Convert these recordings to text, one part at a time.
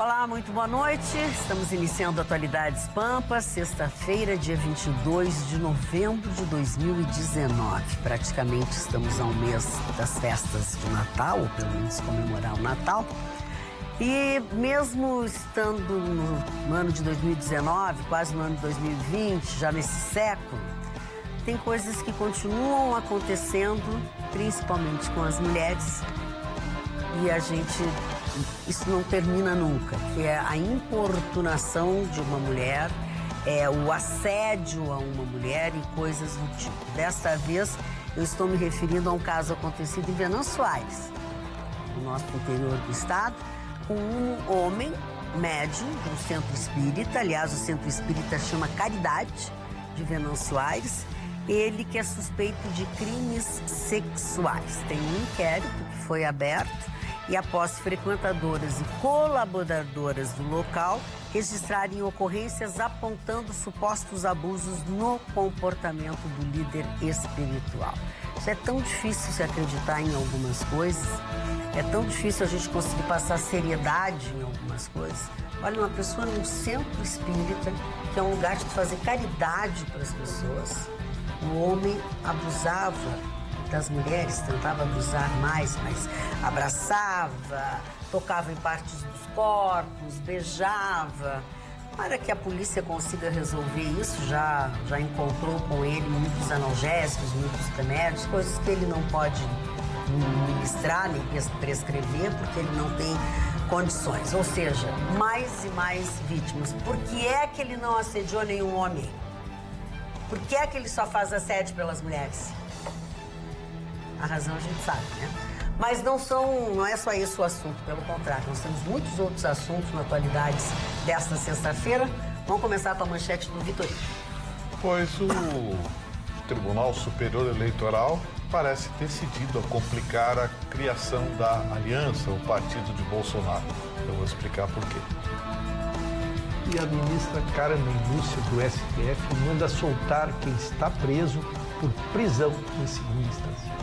Olá, muito boa noite. Estamos iniciando Atualidades Pampa, sexta-feira, dia 22 de novembro de 2019. Praticamente estamos a um mês das festas de Natal, ou pelo menos comemorar o Natal. E mesmo estando no ano de 2019, quase no ano de 2020, já nesse século, tem coisas que continuam acontecendo, principalmente com as mulheres, e isso não termina nunca, que é a importunação de uma mulher, o assédio a uma mulher e coisas do tipo. Desta vez, eu estou me referindo a um caso acontecido em Venâncio Aires, no nosso interior do estado, com um homem médium de um centro espírita. Aliás, o centro espírita chama Caridade, de Venâncio Aires. Ele que é suspeito de crimes sexuais. Tem um inquérito que foi aberto e após frequentadoras e colaboradoras do local registrarem ocorrências apontando supostos abusos no comportamento do líder espiritual. Isso é tão difícil se acreditar em algumas coisas, é tão difícil a gente conseguir passar seriedade em algumas coisas. Olha, uma pessoa num centro espírita, que é um lugar de fazer caridade para as pessoas, o homem abusava das mulheres, tentava abusar mais, mas abraçava, tocava em partes dos corpos, beijava. Para que a polícia consiga resolver isso, já encontrou com ele muitos analgésicos, muitos remédios, coisas que ele não pode ministrar nem prescrever, porque ele não tem condições. Ou seja, mais e mais vítimas. Por que é que ele não assediou nenhum homem? Por que é que ele só faz assédio pelas mulheres? A razão a gente sabe, né? Mas não é só esse o assunto, pelo contrário. Nós temos muitos outros assuntos na Atualidades desta sexta-feira. Vamos começar com a manchete do Vitorino. Pois o Tribunal Superior Eleitoral parece decidido a complicar a criação da aliança, o partido de Bolsonaro. Eu vou explicar por quê. E a ministra Carmen Lúcia, do STF, manda soltar quem está preso por prisão em segunda instância.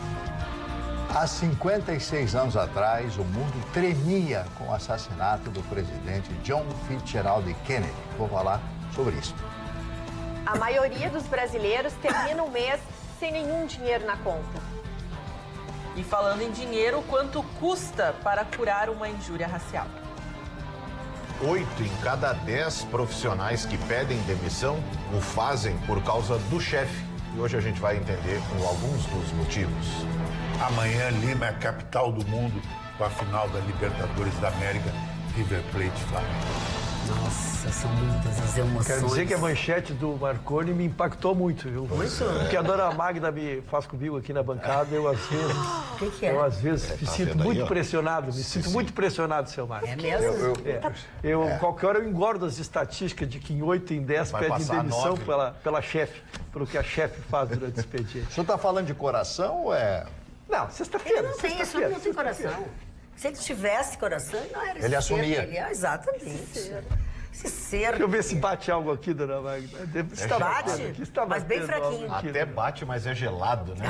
Há 56 anos atrás, o mundo tremia com o assassinato do presidente John Fitzgerald Kennedy. Vou falar sobre isso. A maioria dos brasileiros termina o mês sem nenhum dinheiro na conta. E falando em dinheiro, quanto custa para curar uma injúria racial? 8 em cada 10 profissionais que pedem demissão o fazem por causa do chefe. E hoje a gente vai entender alguns dos motivos. Amanhã, Lima é a capital do mundo com a final da Libertadores da América, River Plate e Flamengo. Nossa, são muitas as emoções. Quero dizer que a manchete do Marconi me impactou muito, viu? Muito. O que a dona Magda me faz comigo aqui na bancada, eu às vezes... O que é? Eu às vezes me sinto muito aí, pressionado, muito pressionado, seu Marcos. É mesmo? Qualquer hora eu engordo as estatísticas de que em 8 em 10 Vai pedem passar demissão 9. pela chefe, pelo que a chefe faz durante o expediente. O senhor está falando de coração ou é... Não, sexta-feira. Ele não tem isso, ele não tem coração. Se ele tivesse coração, ele não era Ele assumia. Exatamente. Esse ser. Deixa eu ver se bate algo aqui, dona Magda. Bate, mas bem fraquinho. Até bate, mas é gelado, né?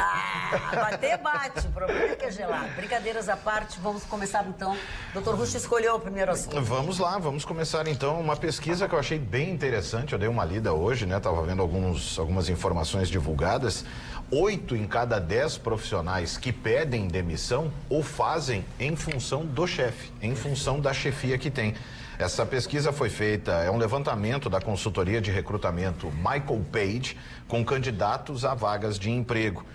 Bater bate, o problema é que é gelado. Brincadeiras à parte, vamos começar então. Dr. Rush escolheu o primeiro assunto. Vamos lá, vamos começar então uma pesquisa que eu achei bem interessante. Eu dei uma lida hoje, né? Tava vendo algumas informações divulgadas. 8 em cada 10 profissionais que pedem demissão o fazem em função do chefe, em função da chefia que tem. Essa pesquisa foi feita, é um levantamento da consultoria de recrutamento Michael Page com candidatos a vagas de emprego.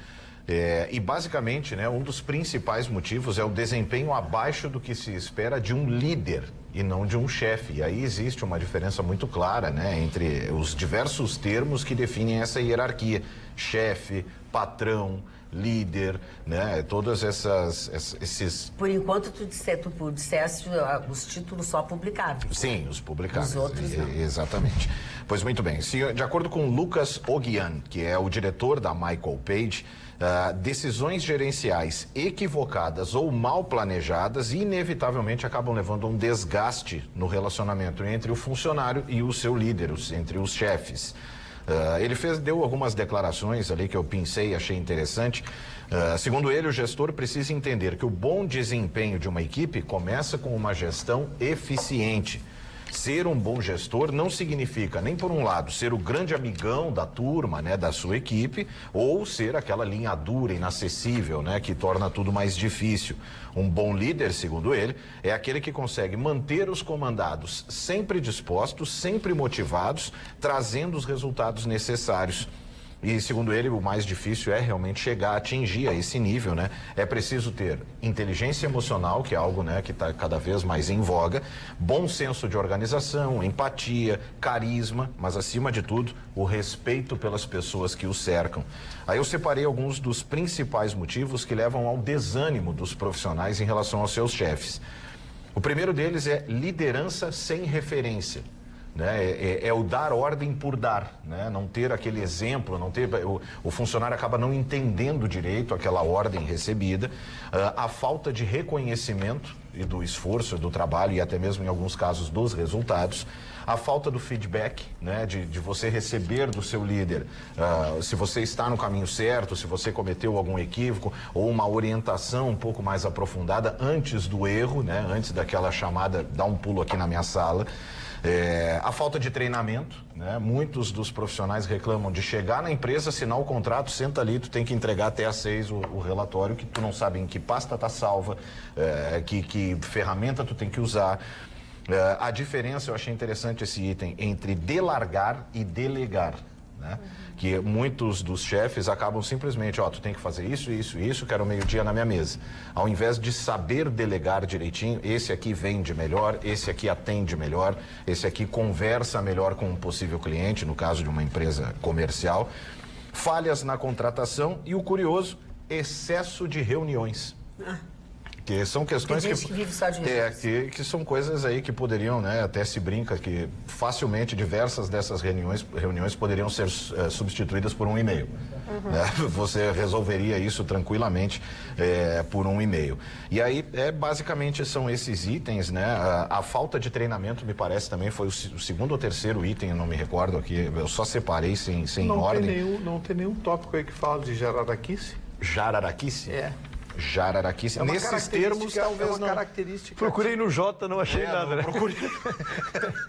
E basicamente, né, um dos principais motivos é o desempenho abaixo do que se espera de um líder e não de um chefe. E aí existe uma diferença muito clara, né, entre os diversos termos que definem essa hierarquia: chefe, patrão, líder, né? Todas esses... Por enquanto, tu disseste os títulos só publicados. Sim, os publicados. Os outros não. Exatamente. Pois muito bem. De acordo com Lucas Ogian, que é o diretor da Michael Page, decisões gerenciais equivocadas ou mal planejadas inevitavelmente acabam levando a um desgaste no relacionamento entre o funcionário e o seu líder, entre os chefes. Ele deu algumas declarações ali que eu pensei e achei interessante. Segundo ele, o gestor precisa entender que o bom desempenho de uma equipe começa com uma gestão eficiente. Ser um bom gestor não significa, nem por um lado, ser o grande amigão da turma, né, da sua equipe, ou ser aquela linha dura, inacessível, né, que torna tudo mais difícil. Um bom líder, segundo ele, é aquele que consegue manter os comandados sempre dispostos, sempre motivados, trazendo os resultados necessários. E, segundo ele, o mais difícil é realmente chegar a atingir a esse nível, né? É preciso ter inteligência emocional, que é algo, né, que está cada vez mais em voga, bom senso de organização, empatia, carisma, mas, acima de tudo, o respeito pelas pessoas que o cercam. Aí eu separei alguns dos principais motivos que levam ao desânimo dos profissionais em relação aos seus chefes. O primeiro deles é liderança sem referência. Né? É o dar ordem por dar, né? Não ter aquele exemplo, não ter, o funcionário acaba não entendendo direito aquela ordem recebida, a falta de reconhecimento e do esforço, do trabalho e até mesmo em alguns casos dos resultados, a falta do feedback, né? De você receber do seu líder se você está no caminho certo, se você cometeu algum equívoco ou uma orientação um pouco mais aprofundada antes do erro, né? Antes daquela chamada, dá um pulo aqui na minha sala. A falta de treinamento, né? Muitos dos profissionais reclamam de chegar na empresa, assinar o contrato, senta ali, tu tem que entregar até às 6 o relatório, que tu não sabe em que pasta tá salva, que ferramenta tu tem que usar. A diferença, eu achei interessante esse item, entre delargar e delegar, né? Que muitos dos chefes acabam simplesmente, tu tem que fazer isso, isso, isso, quero meio-dia na minha mesa. Ao invés de saber delegar direitinho, esse aqui vende melhor, esse aqui atende melhor, esse aqui conversa melhor com um possível cliente, no caso de uma empresa comercial. Falhas na contratação e o curioso, excesso de reuniões. Que são questões Tem gente que vive só de reuniões. que são coisas aí que poderiam, né, até se brinca que facilmente diversas dessas reuniões poderiam ser substituídas por um e-mail. Né? Você resolveria isso tranquilamente por um e-mail. E aí, basicamente, são esses itens, né? A falta de treinamento, me parece, também foi o segundo ou terceiro item, eu não me recordo aqui, eu só separei sem ordem. Não tem nenhum tópico aí que fala de jararaquice? Jararaquice? Jararaquice. Nesses termos, talvez não. Característica. Procurei no Jota, não achei nada, né?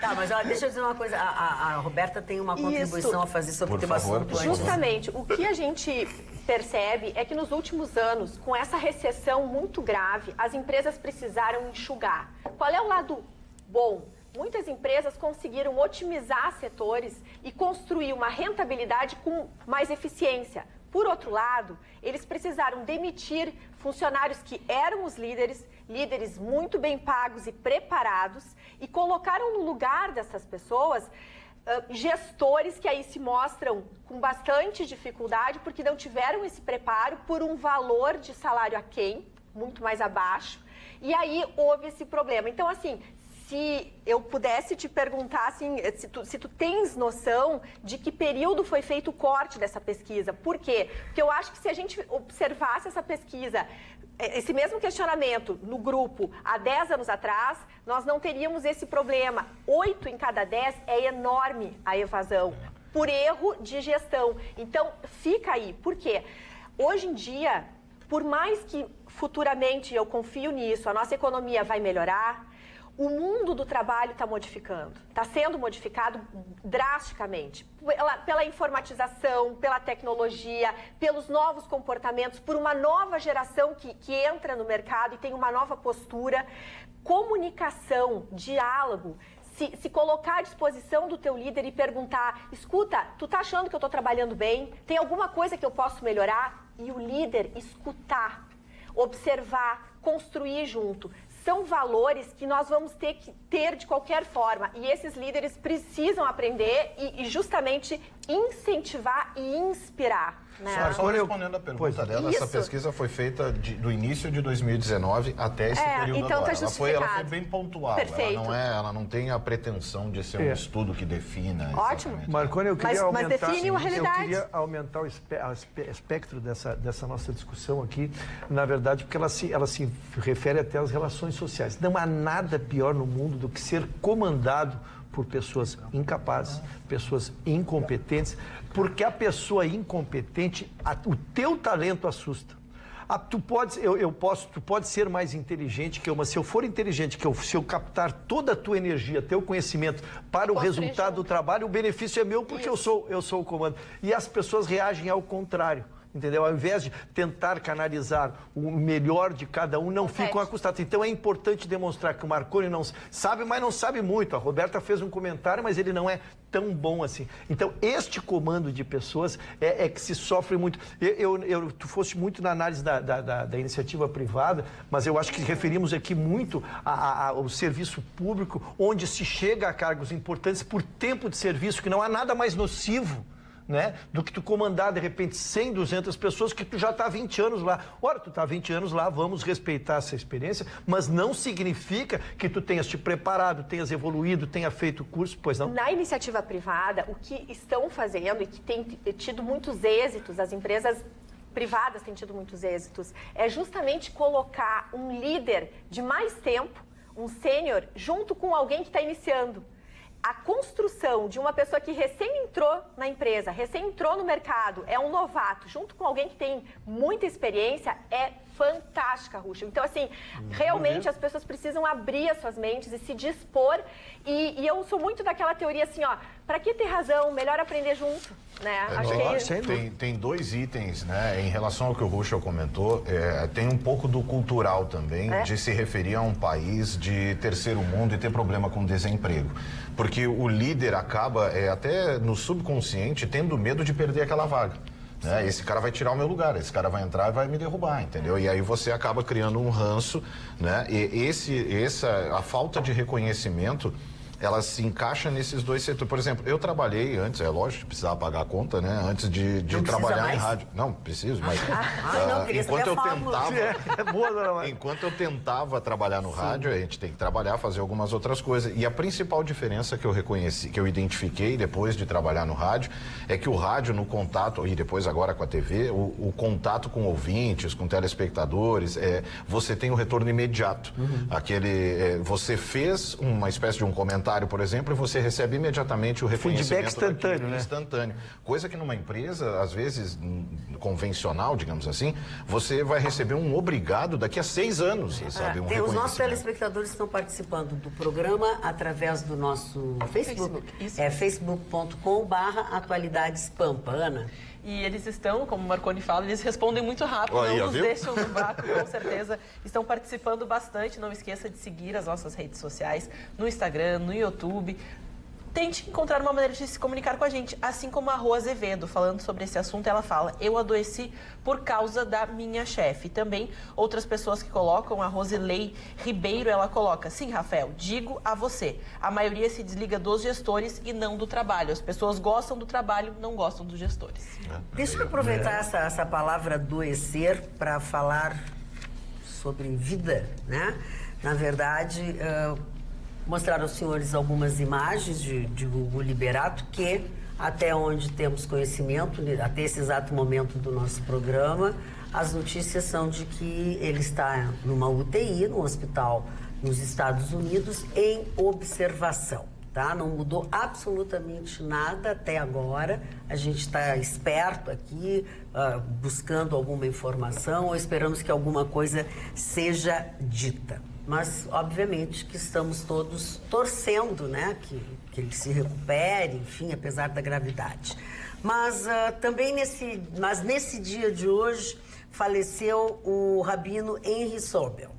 Tá, mas deixa eu dizer uma coisa. A Roberta tem uma contribuição a fazer sobre o tema assunto. Justamente, o que a gente percebe é que nos últimos anos, com essa recessão muito grave, as empresas precisaram enxugar. Qual é o lado bom? Muitas empresas conseguiram otimizar setores e construir uma rentabilidade com mais eficiência. Por outro lado, eles precisaram demitir funcionários que eram os líderes muito bem pagos e preparados, e colocaram no lugar dessas pessoas gestores que aí se mostram com bastante dificuldade porque não tiveram esse preparo por um valor de salário aquém, muito mais abaixo, e aí houve esse problema. Então, assim, se eu pudesse te perguntar, assim, se tu tens noção de que período foi feito o corte dessa pesquisa. Por quê? Porque eu acho que se a gente observasse essa pesquisa, esse mesmo questionamento no grupo há 10 anos atrás, nós não teríamos esse problema. 8 em cada 10 é enorme a evasão, por erro de gestão. Então, fica aí. Por quê? Hoje em dia, por mais que futuramente, eu confio nisso, a nossa economia vai melhorar, o mundo do trabalho está modificando, está sendo modificado drasticamente pela informatização, pela tecnologia, pelos novos comportamentos, por uma nova geração que entra no mercado e tem uma nova postura. Comunicação, diálogo, se colocar à disposição do teu líder e perguntar, escuta, tu tá achando que eu estou trabalhando bem? Tem alguma coisa que eu posso melhorar? E o líder escutar, observar, construir junto. São valores que nós vamos ter que ter de qualquer forma. E esses líderes precisam aprender e justamente incentivar e inspirar. Né? Só respondendo a pergunta dela, essa pesquisa foi feita do início de 2019 até esse período então agora. Tá ela foi bem pontual. Perfeito. Ela não tem a pretensão de ser um estudo que defina. Ótimo. Marconi, eu queria aumentar, mas define a realidade. Eu queria aumentar o espectro dessa nossa discussão aqui, na verdade, porque ela se refere até às relações sociais. Não há nada pior no mundo do que ser comandado por pessoas incapazes, pessoas incompetentes, porque a pessoa incompetente, o teu talento assusta. Tu pode ser mais inteligente que eu, mas se eu for inteligente, se eu captar toda a tua energia, teu conhecimento para o resultado do trabalho, o benefício é meu porque eu sou o comando. E as pessoas reagem ao contrário. Entendeu? Ao invés de tentar canalizar o melhor de cada um, não ficam acostados. Então é importante demonstrar que o Marconi não sabe, mas não sabe muito. A Roberta fez um comentário, mas ele não é tão bom assim. Então, este comando de pessoas é que se sofre muito. Tu foste muito na análise da iniciativa privada, mas eu acho que referimos aqui muito ao serviço público, onde se chega a cargos importantes por tempo de serviço, que não há nada mais nocivo, né, do que tu comandar, de repente, 100, 200 pessoas que tu já está há 20 anos lá. Ora, tu está há 20 anos lá, vamos respeitar essa experiência, mas não significa que tu tenhas te preparado, tenhas evoluído, tenha feito curso, pois não? Na iniciativa privada, o que estão fazendo e que tem tido muitos êxitos, as empresas privadas têm tido muitos êxitos, é justamente colocar um líder de mais tempo, um sênior, junto com alguém que está iniciando. A construção de uma pessoa que recém entrou na empresa, recém entrou no mercado, é um novato, junto com alguém que tem muita experiência, é fantástica, Ruxo. Então, assim, realmente as pessoas precisam abrir as suas mentes e se dispor. E eu sou muito daquela teoria assim, ó, pra que ter razão? Melhor aprender junto, né? Acho que tem dois itens, né? Em relação ao que o Ruxo comentou, tem um pouco do cultural também, de se referir a um país de terceiro mundo e ter problema com desemprego. Porque o líder acaba, até no subconsciente, tendo medo de perder aquela vaga. Né? Esse cara vai tirar o meu lugar, esse cara vai entrar e vai me derrubar, entendeu? E aí você acaba criando um ranço, né? E a falta de reconhecimento, ela se encaixa nesses dois setores. Por exemplo, eu trabalhei antes, é lógico, precisava pagar a conta, né? Antes de trabalhar em rádio. Não, preciso, mas enquanto eu tentava trabalhar no rádio, a gente tem que trabalhar, fazer algumas outras coisas. E a principal diferença que eu reconheci, que eu identifiquei depois de trabalhar no rádio, é que o rádio no contato, e depois agora com a TV, o contato com ouvintes, com telespectadores, você tem o retorno imediato. Você fez uma espécie de um comentário, por exemplo, e você recebe imediatamente o reconhecimento. Feedback instantâneo, né? Instantâneo. Coisa que numa empresa, às vezes, convencional, digamos assim, você vai receber um obrigado daqui a 6 anos, sabe? Os nossos telespectadores estão participando do programa através do nosso Facebook. facebook.com/atualidadespampa. Ana? E eles estão, como o Marconi fala, eles respondem muito rápido, não nos deixam no vácuo, com certeza. Estão participando bastante. Não esqueça de seguir as nossas redes sociais, no Instagram, no YouTube. Tente encontrar uma maneira de se comunicar com a gente, assim como a Rô Azevedo, falando sobre esse assunto, ela fala: eu adoeci por causa da minha chefe. Também outras pessoas que colocam, a Rosilei Ribeiro, ela coloca: sim, Rafael, digo a você, a maioria se desliga dos gestores e não do trabalho. As pessoas gostam do trabalho, não gostam dos gestores. Deixa eu aproveitar essa palavra adoecer para falar sobre vida, né? Na verdade, mostrar aos senhores algumas imagens de Gugu Liberato, que, até onde temos conhecimento, até esse exato momento do nosso programa, as notícias são de que ele está numa UTI, num hospital nos Estados Unidos, em observação, tá? Não mudou absolutamente nada até agora. A gente está esperto aqui, buscando alguma informação, ou esperamos que alguma coisa seja dita. Mas, obviamente, que estamos todos torcendo, né, que ele se recupere, enfim, apesar da gravidade. Mas também nesse dia de hoje faleceu o rabino Henry Soibel,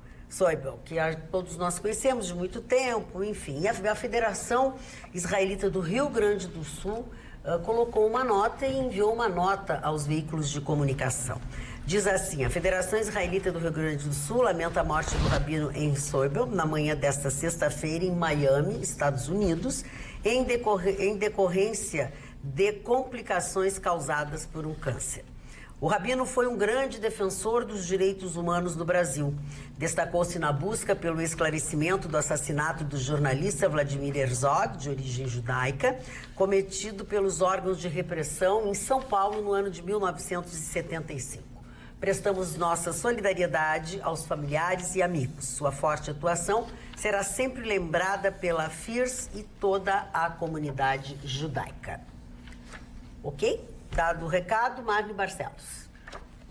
que todos nós conhecemos de muito tempo, enfim. E a Federação Israelita do Rio Grande do Sul colocou uma nota e enviou uma nota aos veículos de comunicação. Diz assim: a Federação Israelita do Rio Grande do Sul lamenta a morte do rabino Henry Soibel na manhã desta sexta-feira em Miami, Estados Unidos, em decorrência de complicações causadas por um câncer. O rabino foi um grande defensor dos direitos humanos no Brasil. Destacou-se na busca pelo esclarecimento do assassinato do jornalista Vladimir Herzog, de origem judaica, cometido pelos órgãos de repressão em São Paulo no ano de 1975. Prestamos nossa solidariedade aos familiares e amigos. Sua forte atuação será sempre lembrada pela FIRS e toda a comunidade judaica. Ok? Dado o recado, Magno Barcelos.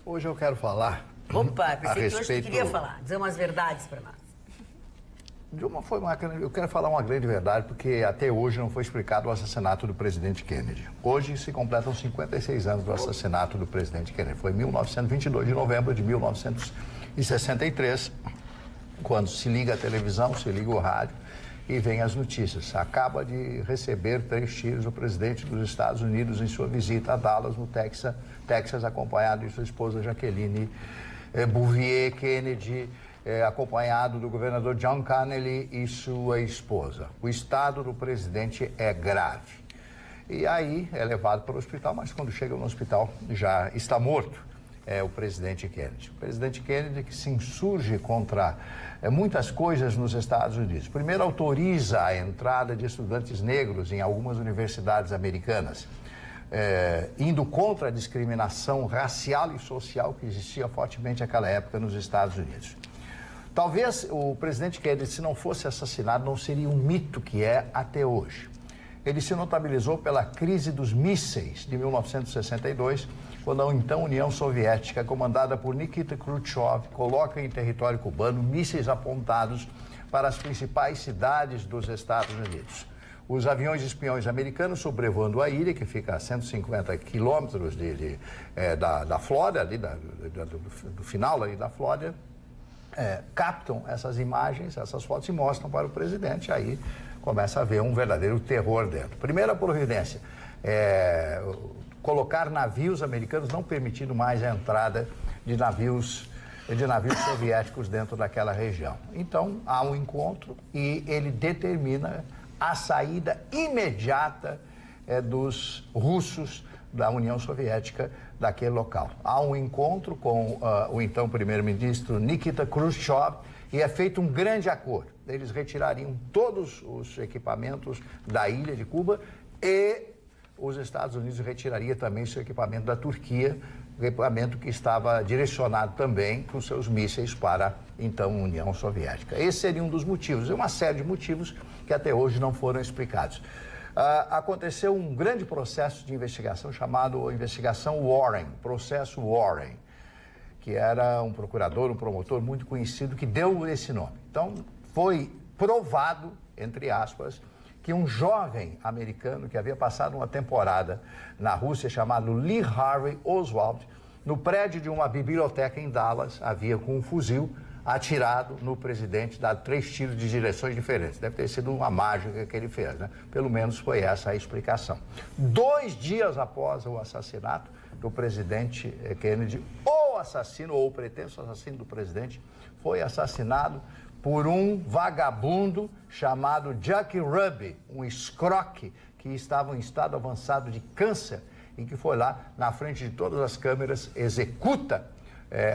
Hoje eu quero falar Opa, a pensei que hoje respeito... tu queria falar, dizer umas verdades para nós. Eu quero falar uma grande verdade, porque até hoje não foi explicado o assassinato do presidente Kennedy. Hoje se completam 56 anos do assassinato do presidente Kennedy. Foi em 1922 de novembro de 1963, quando se liga a televisão, se liga o rádio e vem as notícias. Acaba de receber 3 tiros o presidente dos Estados Unidos em sua visita a Dallas, no Texas, acompanhado de sua esposa Jacqueline Bouvier Kennedy, acompanhado do governador John Connally e sua esposa. O estado do presidente é grave. E aí é levado para o hospital, mas quando chega no hospital já está morto o presidente Kennedy. O presidente Kennedy que se insurge contra muitas coisas nos Estados Unidos. Primeiro, autoriza a entrada de estudantes negros em algumas universidades americanas, indo contra a discriminação racial e social que existia fortemente naquela época nos Estados Unidos. Talvez o presidente Kennedy, se não fosse assassinado, não seria um mito que é até hoje. Ele se notabilizou pela crise dos mísseis de 1962, quando a então União Soviética, comandada por Nikita Khrushchev, coloca em território cubano mísseis apontados para as principais cidades dos Estados Unidos. Os aviões espiões americanos sobrevoando a ilha, que fica a 150 quilômetros da Flórida, ali do final ali da Flórida, captam essas imagens, essas fotos e mostram para o presidente. Aí começa a haver um verdadeiro terror dentro. Primeira providência, colocar navios americanos, não permitindo mais a entrada de navios soviéticos dentro daquela região. Então, há um encontro e ele determina a saída imediata dos russos da União Soviética daquele local. Há um encontro com o então primeiro-ministro Nikita Khrushchev e é feito um grande acordo. Eles retirariam todos os equipamentos da ilha de Cuba e os Estados Unidos retiraria também seu equipamento da Turquia, equipamento que estava direcionado também com seus mísseis para, então, a União Soviética. Esse seria um dos motivos, e uma série de motivos que até hoje não foram explicados. Aconteceu um grande processo de investigação chamado Investigação Warren, Processo Warren, que era um procurador, um promotor muito conhecido que deu esse nome. Então, foi provado, entre aspas, que um jovem americano que havia passado uma temporada na Rússia chamado Lee Harvey Oswald, no prédio de uma biblioteca em Dallas, havia com um fuzil atirado no presidente, dado 3 tiros de direções diferentes. Deve ter sido uma mágica que ele fez, né? Pelo menos foi essa a explicação. 2 dias após o assassinato do presidente Kennedy, o assassino ou o pretenso assassino do presidente foi assassinado por um vagabundo chamado Jack Ruby, um escroque que estava em estado avançado de câncer e que foi lá na frente de todas as câmeras, executa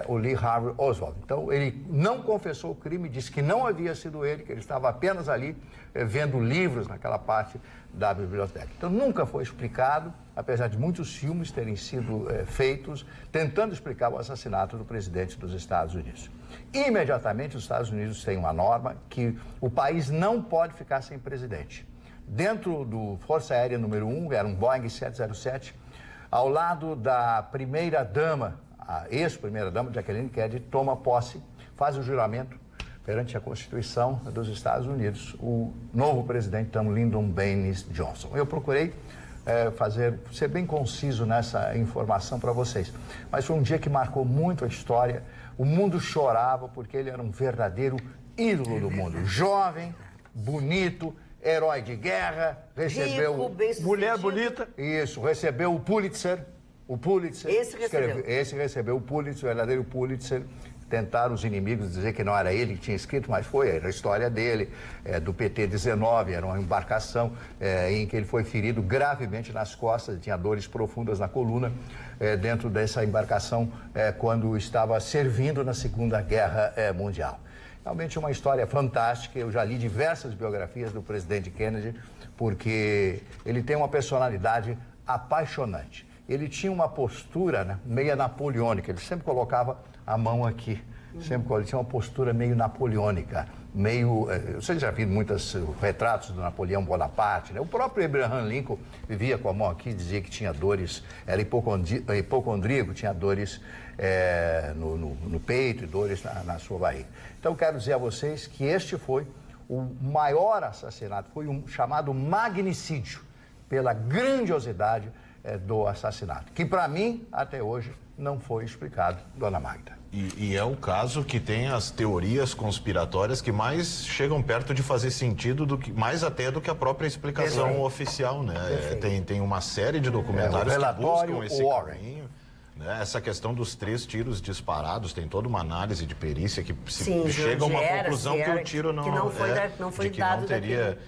o Lee Harvey Oswald. Então, ele não confessou o crime, disse que não havia sido ele, que ele estava apenas ali vendo livros naquela parte da biblioteca. Então, nunca foi explicado, apesar de muitos filmes terem sido feitos, tentando explicar o assassinato do presidente dos Estados Unidos. Imediatamente, os Estados Unidos têm uma norma que o país não pode ficar sem presidente. Dentro do Força Aérea número 1, era um Boeing 707, ao lado da primeira-dama, a ex-primeira-dama, Jacqueline Kennedy, toma posse, faz o juramento perante a Constituição dos Estados Unidos, o novo presidente, então, Lyndon Baines Johnson. Eu procurei ser bem conciso nessa informação para vocês, mas foi um dia que marcou muito a história. O mundo chorava porque ele era um verdadeiro ídolo do mundo. Jovem, bonito, herói de guerra, recebeu... Rico, mulher bonita. Isso, recebeu o Pulitzer. Esse recebeu o Pulitzer, o verdadeiro Pulitzer. Tentaram os inimigos dizer que não era ele que tinha escrito, mas era a história dele, do PT-19, era uma embarcação em que ele foi ferido gravemente nas costas, tinha dores profundas na coluna, dentro dessa embarcação, quando estava servindo na Segunda Guerra Mundial. Realmente uma história fantástica, eu já li diversas biografias do presidente Kennedy, porque ele tem uma personalidade apaixonante. ele tinha uma postura, né, meio napoleônica. Ele sempre colocava a mão aqui. Sempre ele tinha uma postura meio napoleônica. Vocês já viram muitos retratos do Napoleão Bonaparte, né? O próprio Abraham Lincoln vivia com a mão aqui, dizia que tinha dores, era hipocondríaco, tinha dores no peito e dores na sua barriga. Então, quero dizer a vocês que este foi o maior assassinato, foi um chamado magnicídio, pela grandiosidade do assassinato, que para mim, até hoje, não foi explicado, dona Magda. E é o caso que tem as teorias conspiratórias que mais chegam perto de fazer sentido, mais até do que a própria explicação oficial, né? Tem uma série de documentários que buscam esse caminho. Né? Essa questão dos 3 tiros disparados, tem toda uma análise de perícia que chega a uma conclusão que o tiro não foi dado teria,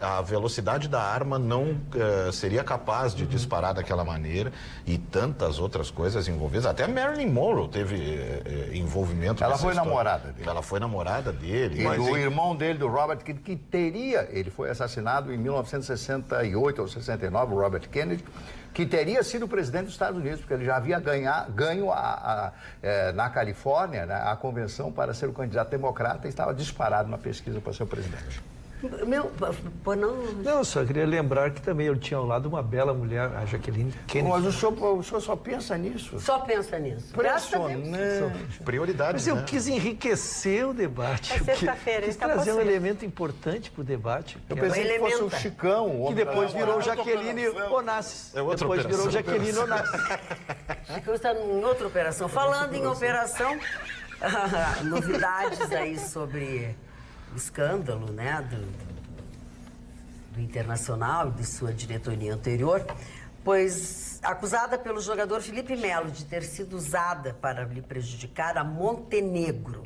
a velocidade da arma não seria capaz de disparar daquela maneira, e tantas outras coisas envolvidas. Até Marilyn Monroe teve envolvimento. Ela foi namorada dele. Ela foi namorada dele. O irmão dele, do Robert Kennedy, ele foi assassinado em 1968 ou 69, o Robert Kennedy, que teria sido presidente dos Estados Unidos, porque ele já havia ganho na Califórnia, né, a convenção para ser o candidato democrata, e estava disparado na pesquisa para ser o presidente. Não, só queria lembrar que também ele tinha ao lado uma bela mulher, a Jacqueline Kennedy. Mas o senhor só pensa nisso? Só pensa nisso. Impressionante. Prioridades, Mas eu quis enriquecer o debate. É sexta-feira, quis trazer um elemento importante para o debate. Eu pensei que fosse o Chicão. Que depois virou Jaqueline Onassis. Depois virou Jaqueline Onassis. Chicão está em outra operação. Falando em operação, novidades aí sobre o escândalo, né, do Internacional e de sua diretoria anterior, pois acusada pelo jogador Felipe Melo de ter sido usada para lhe prejudicar a Montenegro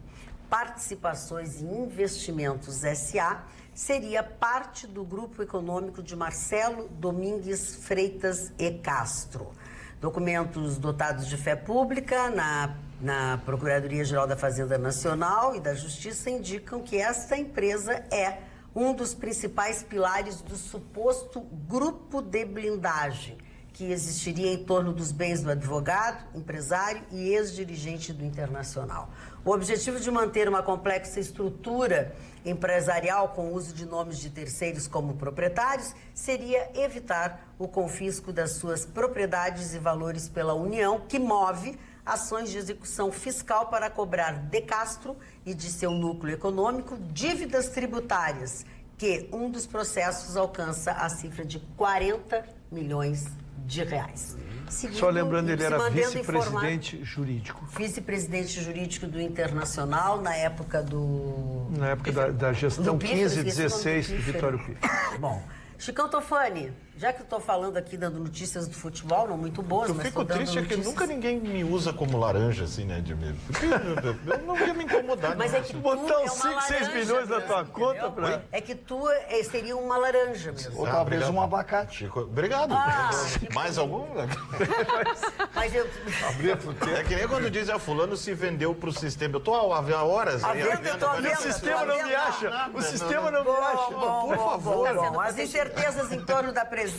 Participações e Investimentos S.A., seria parte do grupo econômico de Marcelo Domingues Freitas e Castro. Documentos dotados de fé pública na Procuradoria-Geral da Fazenda Nacional e da Justiça indicam que esta empresa é um dos principais pilares do suposto grupo de blindagem que existiria em torno dos bens do advogado, empresário e ex-dirigente do Internacional. O objetivo de manter uma complexa estrutura empresarial com o uso de nomes de terceiros como proprietários seria evitar o confisco das suas propriedades e valores pela União, que move ações de execução fiscal para cobrar de Castro e de seu núcleo econômico dívidas tributárias, que um dos processos alcança a cifra de 40 milhões de reais. Só lembrando, ele era vice-presidente jurídico. Vice-presidente jurídico do Internacional na época do... Na época da gestão 15-16 do Vitório Piffer. Bom, Chicão Tofani, já que eu estou falando aqui, dando notícias do futebol, não muito boas, mas estou dando notícias... Eu fico triste é que nunca ninguém me usa como laranja, assim, né, Edmir? Eu não ia me incomodar. Mas é que botar uns 5, 6 milhões na tua conta pra... É que tu seria uma laranja mesmo. Ou talvez um abacate. Obrigado. Mais algum? Mas eu... É que nem quando dizem, fulano se vendeu pro sistema. Eu tô há horas aí. O sistema não me acha. O sistema não me acha. Por favor. As incertezas em torno da presença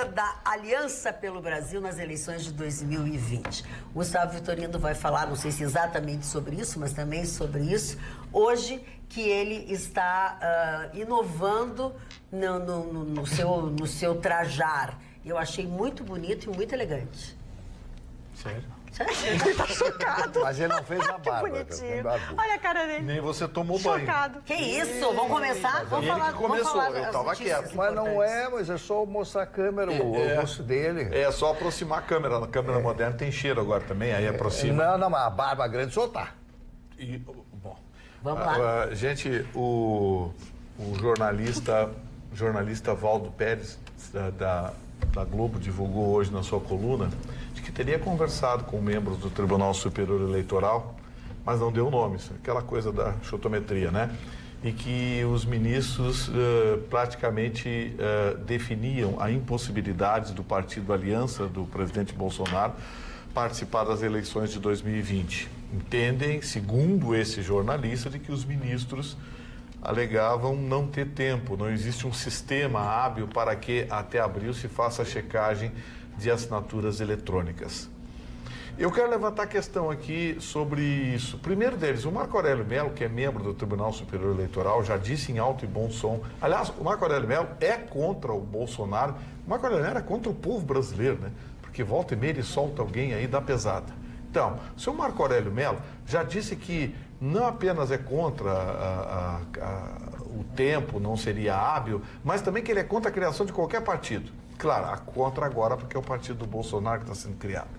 da Aliança pelo Brasil nas eleições de 2020. O Gustavo Vitorino vai falar, não sei se exatamente sobre isso, mas também sobre isso, hoje, que ele está inovando no seu trajar. Eu achei muito bonito e muito elegante. Sério? Ele tá chocado. Mas ele não fez a barba. Que bonitinho. Olha a cara dele. Nem você tomou banho. Chocado. Que isso? Vamos começar? Vamos falar. Começou, eu tava quieto. Mas não é, mas é só mostrar a câmera, o rosto dele. É só aproximar a câmera. A câmera moderna tem cheiro agora também, aí aproxima. Não, mas a barba grande soltar. Bom, vamos lá. Gente, o jornalista Valdo Pérez, da Globo, divulgou hoje na sua coluna que teria conversado com membros do Tribunal Superior Eleitoral, mas não deu nomes, aquela coisa da chotometria, né? E que os ministros praticamente definiam a impossibilidade do partido Aliança, do presidente Bolsonaro, participar das eleições de 2020. Entendem, segundo esse jornalista, de que os ministros alegavam não ter tempo, não existe um sistema hábil para que até abril se faça a checagem de assinaturas eletrônicas. Eu quero levantar a questão aqui sobre isso. Primeiro deles, o Marco Aurélio Mello, que é membro do Tribunal Superior Eleitoral, já disse em alto e bom som. Aliás, o Marco Aurélio Mello é contra o Bolsonaro. O Marco Aurélio Mello é contra o povo brasileiro, né? Porque volta e meia ele solta alguém aí da pesada. Então, o senhor Marco Aurélio Mello já disse que não apenas é contra o tempo, não seria hábil, mas também que ele é contra a criação de qualquer partido. Claro, contra agora, porque é o partido do Bolsonaro que está sendo criado.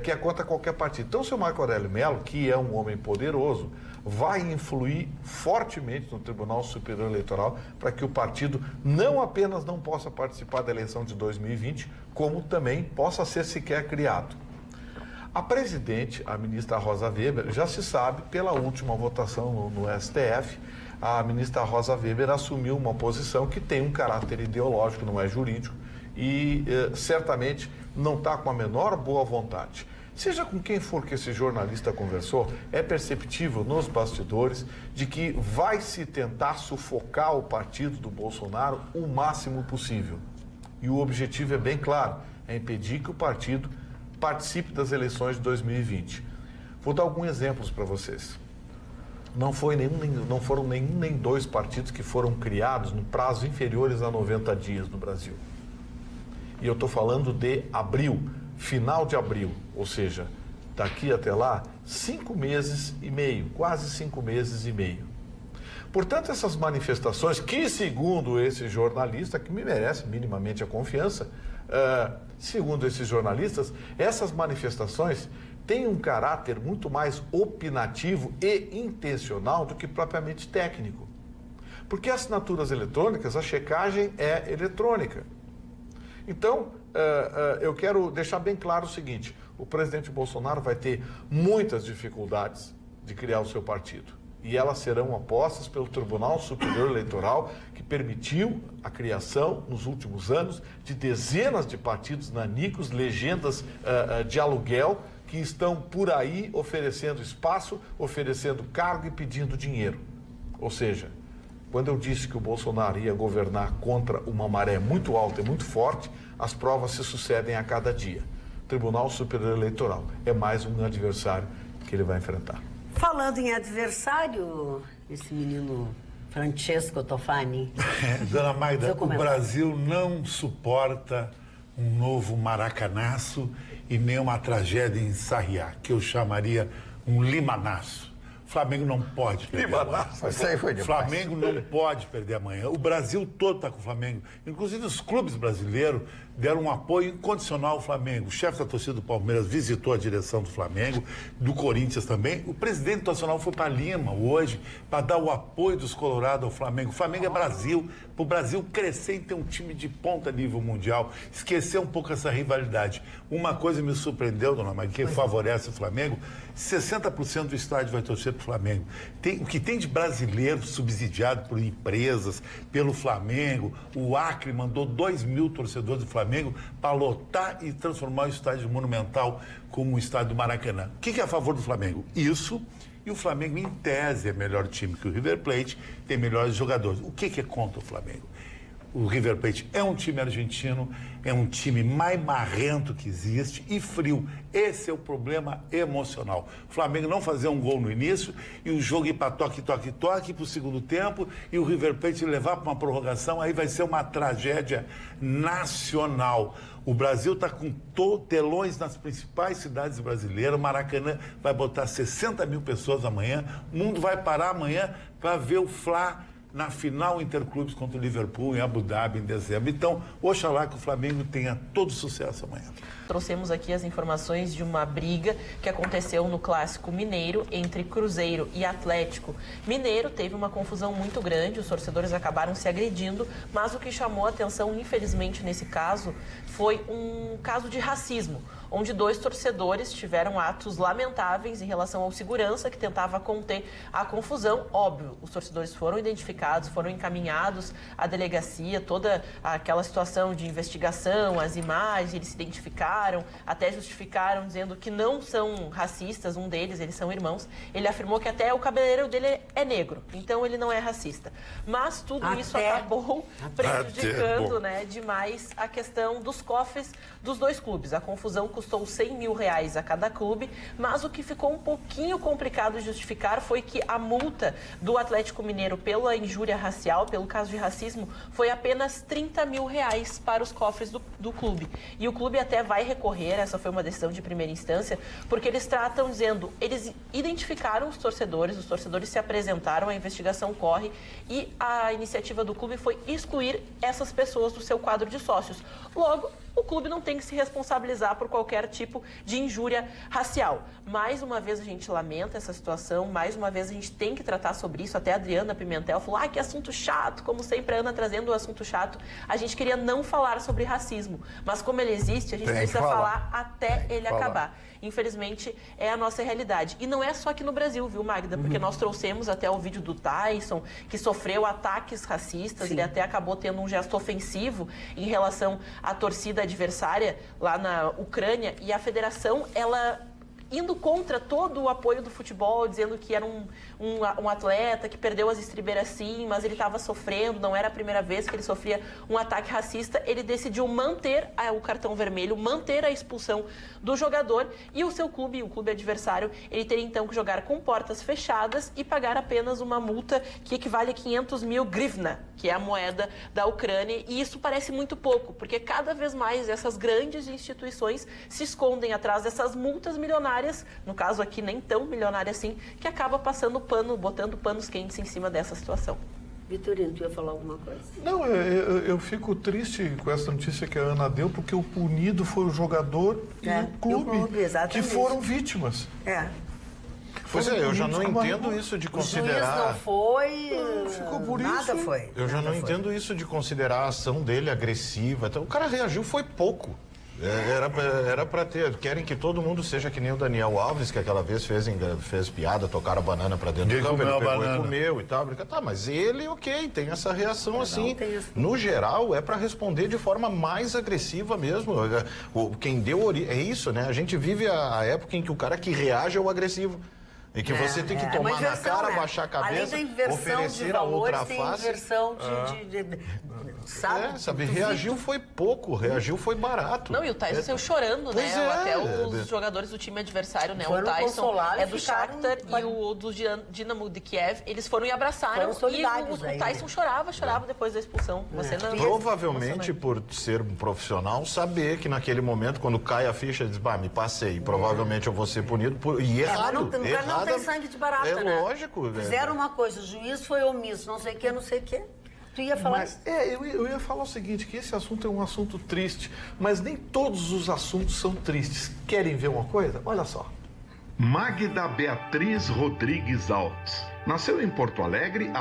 Que é contra qualquer partido. Então, o senhor Marco Aurélio Mello, que é um homem poderoso, vai influir fortemente no Tribunal Superior Eleitoral para que o partido não apenas não possa participar da eleição de 2020, como também possa ser sequer criado. A presidente, a ministra Rosa Weber, já se sabe, pela última votação no STF, a ministra Rosa Weber assumiu uma posição que tem um caráter ideológico, não é jurídico, e certamente não está com a menor boa vontade. Seja com quem for que esse jornalista conversou, é perceptível nos bastidores de que vai se tentar sufocar o partido do Bolsonaro o máximo possível. E o objetivo é bem claro, é impedir que o partido participe das eleições de 2020. Vou dar alguns exemplos para vocês. Não foram nenhum nem dois partidos que foram criados no prazo inferiores a 90 dias no Brasil. E eu estou falando de abril, final de abril, ou seja, daqui até lá, 5 meses e meio, quase 5 meses e meio. Portanto, essas manifestações, que segundo esse jornalista, que me merece minimamente a confiança, segundo esses jornalistas, essas manifestações têm um caráter muito mais opinativo e intencional do que propriamente técnico. Porque assinaturas eletrônicas, a checagem é eletrônica. Então, eu quero deixar bem claro o seguinte, o presidente Bolsonaro vai ter muitas dificuldades de criar o seu partido. E elas serão apostas pelo Tribunal Superior Eleitoral, que permitiu a criação, nos últimos anos, de dezenas de partidos nanicos, legendas de aluguel, que estão por aí oferecendo espaço, oferecendo cargo e pedindo dinheiro. Ou seja, quando eu disse que o Bolsonaro ia governar contra uma maré muito alta e muito forte, as provas se sucedem a cada dia. O Tribunal Superior Eleitoral é mais um adversário que ele vai enfrentar. Falando em adversário, esse menino Francesco Tofani. Dona Magda, o Brasil não suporta um novo maracanaço e nem uma tragédia em Sarriá, que eu chamaria um limanaço. O Flamengo não pode perder amanhã. Isso aí foi demais. O Flamengo não pode perder amanhã. O Brasil todo está com o Flamengo. Inclusive os clubes brasileiros deram um apoio incondicional ao Flamengo. O chefe da torcida do Palmeiras visitou a direção do Flamengo, do Corinthians também. O presidente nacional foi para Lima hoje para dar o apoio dos colorados ao Flamengo. O Flamengo é Brasil. Para o Brasil crescer e ter um time de ponta a nível mundial, esquecer um pouco essa rivalidade. Uma coisa me surpreendeu, dona Maria, que favorece o Flamengo, 60% do estádio vai torcer para o Flamengo. O que tem de brasileiro subsidiado por empresas, pelo Flamengo, o Acre mandou 2.000 torcedores do Flamengo para lotar e transformar o estádio Monumental como o estádio do Maracanã. O que é a favor do Flamengo? Isso. E o Flamengo, em tese, é melhor time que o River Plate, tem melhores jogadores. O que é contra o Flamengo? O River Plate é um time argentino, é um time mais marrento que existe e frio. Esse é o problema emocional. O Flamengo não fazer um gol no início e o jogo ir para toque para o segundo tempo e o River Plate levar para uma prorrogação, aí vai ser uma tragédia nacional. O Brasil está com telões nas principais cidades brasileiras. O Maracanã vai botar 60 mil pessoas amanhã. O mundo vai parar amanhã para ver o Fla na final Interclubes contra o Liverpool em Abu Dhabi em dezembro. Então, oxalá que o Flamengo tenha todo sucesso amanhã. Trouxemos aqui as informações de uma briga que aconteceu no Clássico Mineiro entre Cruzeiro e Atlético. Mineiro teve uma confusão muito grande, os torcedores acabaram se agredindo, mas o que chamou a atenção, infelizmente, nesse caso, foi um caso de racismo. onde 2 torcedores tiveram atos lamentáveis em relação ao segurança que tentava conter a confusão. Óbvio, os torcedores foram identificados, foram encaminhados à delegacia, toda aquela situação de investigação, as imagens, eles se identificaram, até justificaram dizendo que não são racistas, um deles, eles são irmãos. Ele afirmou que até o cabeleireiro dele é negro, então ele não é racista. Mas tudo isso acabou prejudicando, né, demais a questão dos cofres dos 2 clubes. A confusão custou R$100 mil a cada clube, mas o que ficou um pouquinho complicado de justificar foi que a multa do Atlético Mineiro pela injúria racial, pelo caso de racismo, foi apenas R$30 mil para os cofres do clube. E o clube até vai recorrer, essa foi uma decisão de primeira instância, porque eles tratam dizendo, eles identificaram os torcedores se apresentaram, a investigação corre e a iniciativa do clube foi excluir essas pessoas do seu quadro de sócios. Logo, o clube não tem que se responsabilizar por qualquer tipo de injúria racial. Mais uma vez a gente lamenta essa situação, mais uma vez a gente tem que tratar sobre isso. Até a Adriana Pimentel falou, que assunto chato, como sempre a Ana trazendo o assunto chato. A gente queria não falar sobre racismo, mas como ele existe, a gente precisa falar até ele acabar. Infelizmente, é a nossa realidade. E não é só aqui no Brasil, viu, Magda? Porque nós trouxemos até o vídeo do Tyson, que sofreu ataques racistas. Sim. Ele até acabou tendo um gesto ofensivo em relação à torcida adversária lá na Ucrânia. E a federação, ela indo contra todo o apoio do futebol, dizendo que era um atleta que perdeu as estribeiras sim, mas ele estava sofrendo, não era a primeira vez que ele sofria um ataque racista. Ele decidiu manter o cartão vermelho, manter a expulsão do jogador, e o seu clube, o clube adversário, ele teria então que jogar com portas fechadas e pagar apenas uma multa que equivale a 500 mil grivna, que é a moeda da Ucrânia, e isso parece muito pouco, porque cada vez mais essas grandes instituições se escondem atrás dessas multas milionárias, no caso aqui nem tão milionária assim, que acaba passando pano, botando panos quentes em cima dessa situação. Vitorino, tu ia falar alguma coisa? Não, eu fico triste com essa notícia que a Ana deu, porque o punido foi o jogador e o clube que foram vítimas. Pois é, eu já não entendo isso de considerar... O juiz não foi... Ficou por nada isso. Foi. Eu já não entendo isso de considerar a ação dele agressiva. Então, o cara reagiu, foi pouco. Era para ter. Querem que todo mundo seja que nem o Daniel Alves, que aquela vez fez piada, tocaram a banana para dentro do campo, ele pegou e comeu e tal. Tá, mas ele, ok, tem essa reação assim. No geral, é para responder de forma mais agressiva mesmo. Quem deu origem. É isso, né? A gente vive a época em que o cara que reage é o agressivo. E que você tem que tomar na cara, baixar a cabeça, oferecer a outra face. Sabe, reagiu foi pouco, reagiu foi barato. Não, e o Tyson saiu chorando, né? Até os jogadores do time adversário, né? O Tyson é do Shakhtar e o do Dinamo de Kiev, eles foram e abraçaram. E o Tyson chorava depois da expulsão. Você não... Provavelmente, por ser um profissional, saber que naquele momento, quando cai a ficha, diz, me passei, provavelmente eu vou ser punido. E errado. Não tem sangue de barata, né? Lógico. Fizeram uma coisa, o juiz foi omisso, não sei o que. Tu ia falar isso? Eu ia falar o seguinte, que esse assunto é um assunto triste, mas nem todos os assuntos são tristes. Querem ver uma coisa? Olha só. Magda Beatriz Rodrigues Alves. Nasceu em Porto Alegre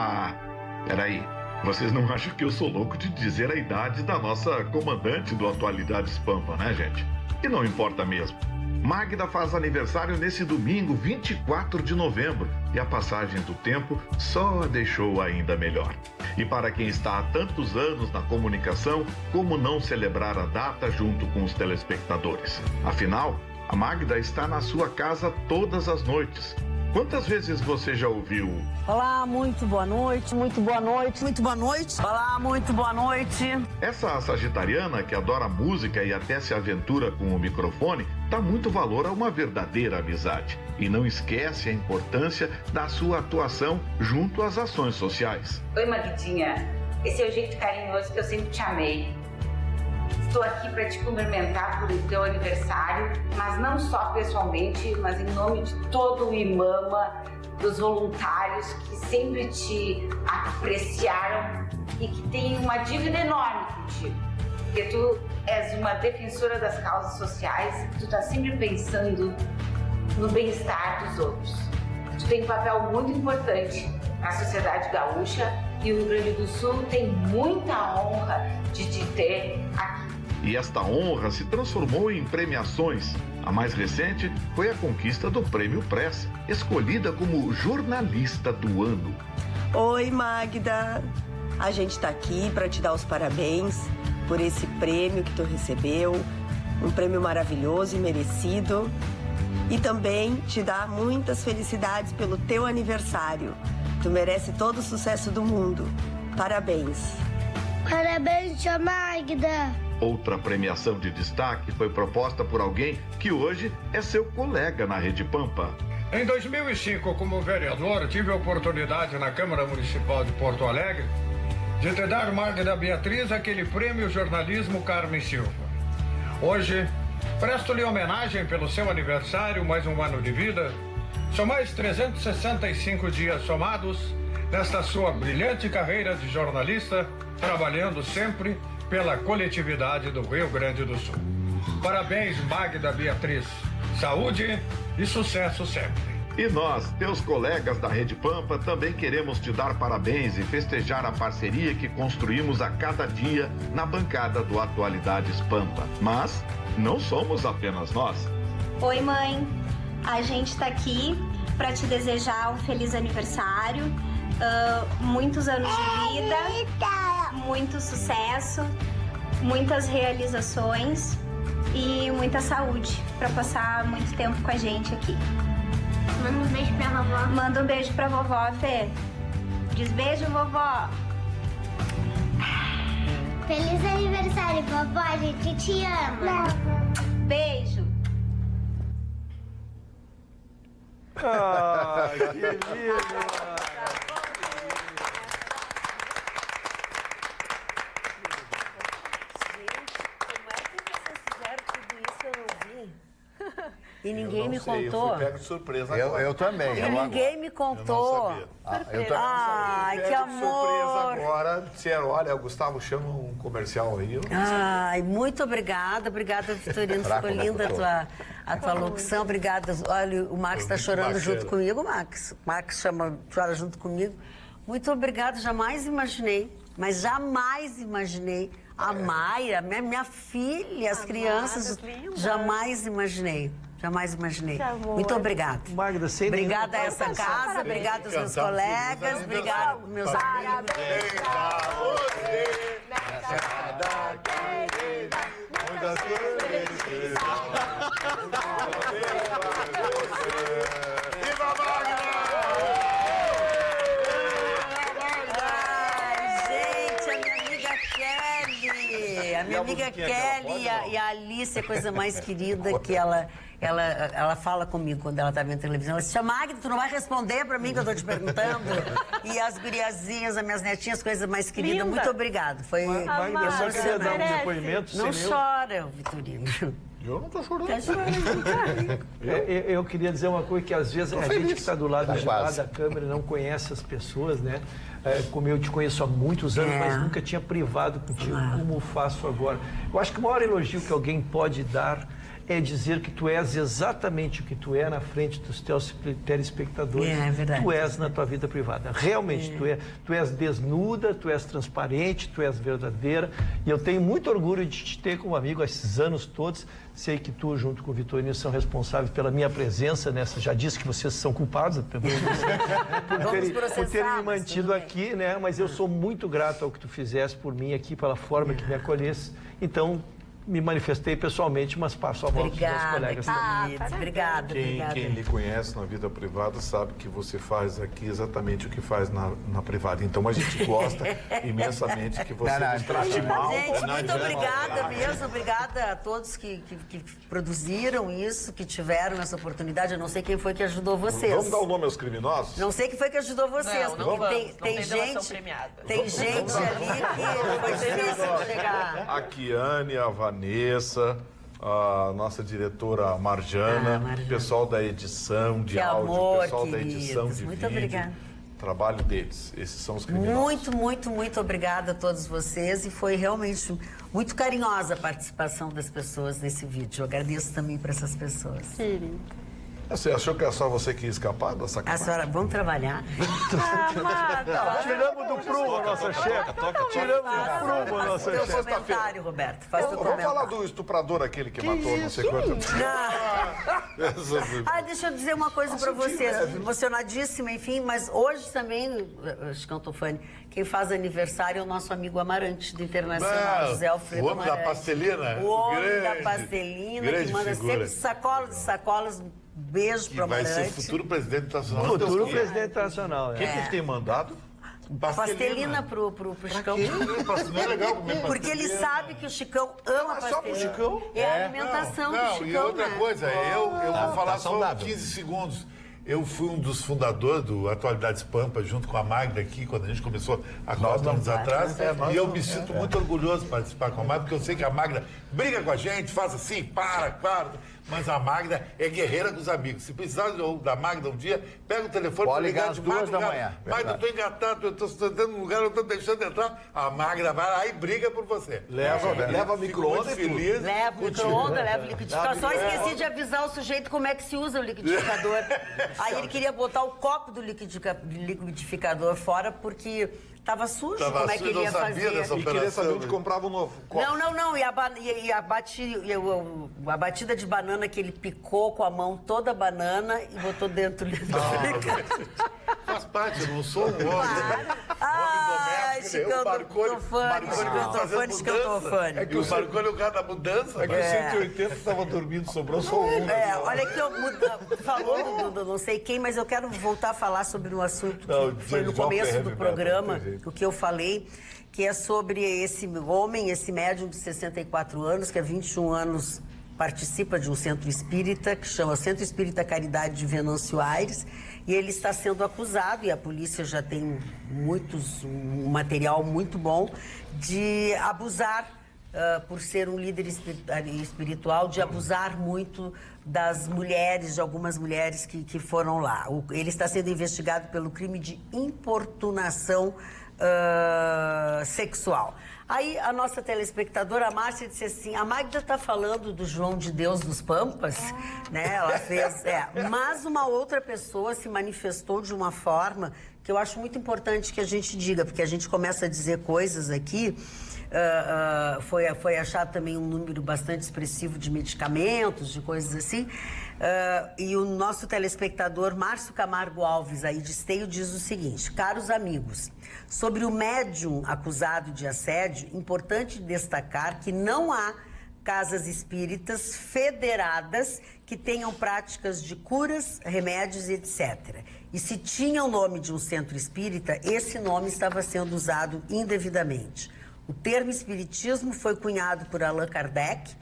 Peraí, vocês não acham que eu sou louco de dizer a idade da nossa comandante do Atualidades Pampa, né, gente? E não importa mesmo. Magda faz aniversário nesse domingo, 24 de novembro, e a passagem do tempo só a deixou ainda melhor. E para quem está há tantos anos na comunicação, como não celebrar a data junto com os telespectadores? Afinal, a Magda está na sua casa todas as noites. Quantas vezes você já ouviu? Olá, muito boa noite, muito boa noite, muito boa noite. Olá, muito boa noite. Essa sagitariana que adora música e até se aventura com o microfone, dá muito valor a uma verdadeira amizade. E não esquece a importância da sua atuação junto às ações sociais. Oi, Magdinha. Esse é o jeito carinhoso que eu sempre te amei. Estou aqui para te cumprimentar por teu aniversário, mas não só pessoalmente, mas em nome de todo o IMAMA, dos voluntários que sempre te apreciaram e que têm uma dívida enorme contigo. Porque tu és uma defensora das causas sociais, tu tá sempre pensando no bem-estar dos outros. Tu tem um papel muito importante na sociedade gaúcha e o Rio Grande do Sul tem muita honra de te ter aqui. E esta honra se transformou em premiações. A mais recente foi a conquista do Prêmio Press, escolhida como jornalista do ano. Oi, Magda. A gente tá aqui para te dar os parabéns por esse prêmio que tu recebeu. Um prêmio maravilhoso e merecido. E também te dar muitas felicidades pelo teu aniversário. Tu merece todo o sucesso do mundo. Parabéns. Parabéns, tia Magda. Outra premiação de destaque foi proposta por alguém que hoje é seu colega na Rede Pampa. Em 2005, como vereador, tive a oportunidade na Câmara Municipal de Porto Alegre de te dar, Magda Beatriz, aquele prêmio Jornalismo Carmen Silva. Hoje, presto-lhe homenagem pelo seu aniversário, mais um ano de vida. São mais 365 dias somados nesta sua brilhante carreira de jornalista, trabalhando sempre pela coletividade do Rio Grande do Sul. Parabéns, Magda Beatriz. Saúde e sucesso sempre. E nós, teus colegas da Rede Pampa, também queremos te dar parabéns e festejar a parceria que construímos a cada dia na bancada do Atualidades Pampa. Mas não somos apenas nós. Oi, mãe. A gente tá aqui para te desejar um feliz aniversário, muitos anos de vida, muito sucesso, muitas realizações e muita saúde para passar muito tempo com a gente aqui. Manda um beijo pra vovó. Manda um beijo pra vovó, Fê. Diz beijo, vovó. Feliz aniversário, vovó. A gente te ama. Beijo. Ah, que lindo! E ninguém me contou. Eu fui pego de surpresa agora. Eu também. E ninguém me contou. Eu também. Ai, que amor. Surpresa agora. Disseram, olha, o Gustavo chama um comercial aí. Ai, muito obrigada. Obrigada, Vitorino. Ficou linda a tua locução. Obrigada. Olha, o Max está chorando junto comigo, Max. O Max chora junto comigo. Muito obrigada. Jamais imaginei, mas jamais imaginei. A Mayra, minha filha, as crianças, jamais imaginei. Jamais imaginei. Muito obrigada. Magda, sem obrigada a essa casa, obrigada aos meus colegas, obrigada aos meus amigos. Viva Magda! A minha amiga Kelly e a Alice, a coisa mais querida que ela fala comigo quando ela tá vendo televisão. Ela disse, Magda, tu não vai responder pra mim que eu tô te perguntando? E as guriazinhas, as minhas netinhas, coisa mais querida. Linda. Muito obrigado. Foi Magda, eu só queria dar um depoimento. Não chora, Vitorino. Eu não tô chorando. Eu queria dizer uma coisa que às vezes a gente que está do lado de lá da câmera não conhece as pessoas, né? Como eu te conheço há muitos anos, mas nunca tinha privado contigo, como faço agora. Eu acho que o maior elogio que alguém pode dar é dizer que tu és exatamente o que tu é na frente dos teus telespectadores. É verdade. Tu és na tua vida privada. Realmente, tu és desnuda, tu és transparente, tu és verdadeira. E eu tenho muito orgulho de te ter como amigo há esses anos todos. Sei que tu, junto com o Vitorino, são responsáveis pela minha presença nessa. Já disse que vocês são culpados por terem me mantido aqui, né? Mas eu sou muito grato ao que tu fizeste por mim aqui, pela forma que me acolhesse. Então, me manifestei pessoalmente, mas passo a voz dos meus colegas também. Obrigada. Quem lhe conhece na vida privada sabe que você faz aqui exatamente o que faz na privada. Então a gente gosta imensamente que você nos trate mal. Gente, muito obrigada mesmo. Obrigada a todos que produziram isso, que tiveram essa oportunidade. Eu não sei quem foi que ajudou vocês. Vamos dar o nome aos criminosos? Não sei quem foi que ajudou vocês. Não tem gente ali que foi difícil chegar. A Kiane, a Vanessa, a nossa diretora Marjana, o pessoal da edição de áudio, o pessoal da edição de vídeo. Obrigada. Trabalho deles, esses são os criminosos. Muito obrigada a todos vocês e foi realmente muito carinhosa a participação das pessoas nesse vídeo. Eu agradeço também para essas pessoas. Você achou que era só você que ia escapar da sacanagem? A senhora, vamos trabalhar? Tiramos do prumo a nossa chefe. Tiramos do prumo a nossa chefe. Faz teu comentário, Roberto. Faz teu Vamos comentário. falar do estuprador aquele que matou não sei quanto. Deixa eu dizer uma coisa pra vocês. Emocionadíssima, enfim, mas hoje também, Chicão Tofani, quem faz aniversário é o nosso amigo Amarante do Internacional, José Alfredo Amarante. O homem da pastelina. O homem da pastelina, que manda sempre sacolas e sacolas. Beijo pro Amarante. Vai ser futuro presidente internacional. Futuro presidente internacional. Quem que tem mandado? Pastelina pro Chicão. Não é legal comer pastelina. Porque ele sabe que o Chicão ama pastelina. Só pro Chicão? É a alimentação do Chicão. E outra coisa, eu vou falar só 15 segundos. Eu fui um dos fundadores do Atualidades Pampa, junto com a Magda aqui, quando a gente começou há 4 anos atrás. E eu me sinto muito orgulhoso de participar com a Magda, porque eu sei que a Magda briga com a gente, faz assim, para. Mas a Magda é guerreira com os amigos. Se precisar da Magda um dia, pega o telefone. Pode ligar às 2 da manhã. Magda, eu tô engatado, eu tô sentando num lugar, eu tô deixando entrar. A Magda vai lá e briga por você. Leva micro-ondas e tudo. Leva micro-ondas, leva liquidificador. Só esqueci de avisar o sujeito como é que se usa o liquidificador. Aí ele queria botar o copo do liquidificador fora porque estava sujo. Como é que ele ia fazer? E queria saber onde comprava um novo copo. Não. E a batida de banana que ele picou com a mão toda a banana e botou dentro do liquidificador. Faz parte, eu não sou um homem. Chicão Tofani. É que o Marconi é o cara da mudança. É que o 180 estava dormindo, sobrou só um. Olha que falou do não sei quem, mas eu quero voltar a falar sobre um assunto que foi no começo do programa, o que eu falei, que é sobre esse homem, esse médium de 64 anos, que há 21 anos participa de um centro espírita, que chama Centro Espírita Caridade de Venâncio Aires, e ele está sendo acusado, e a polícia já tem um material muito bom, de abusar, por ser um líder espiritual, de abusar muito das mulheres, de algumas mulheres que foram lá. Ele está sendo investigado pelo crime de importunação sexual. Aí a nossa telespectadora, a Márcia, disse assim, a Magda está falando do João de Deus dos Pampas, né? Ela fez, mas uma outra pessoa se manifestou de uma forma que eu acho muito importante que a gente diga, porque a gente começa a dizer coisas aqui. Foi achado também um número bastante expressivo de medicamentos, de coisas assim. E o nosso telespectador Márcio Camargo Alves, aí de Esteio, diz o seguinte: caros amigos, sobre o médium acusado de assédio, importante destacar que não há casas espíritas federadas que tenham práticas de curas, remédios, etc. E se tinha o nome de um centro espírita, esse nome estava sendo usado indevidamente. O termo espiritismo foi cunhado por Allan Kardec.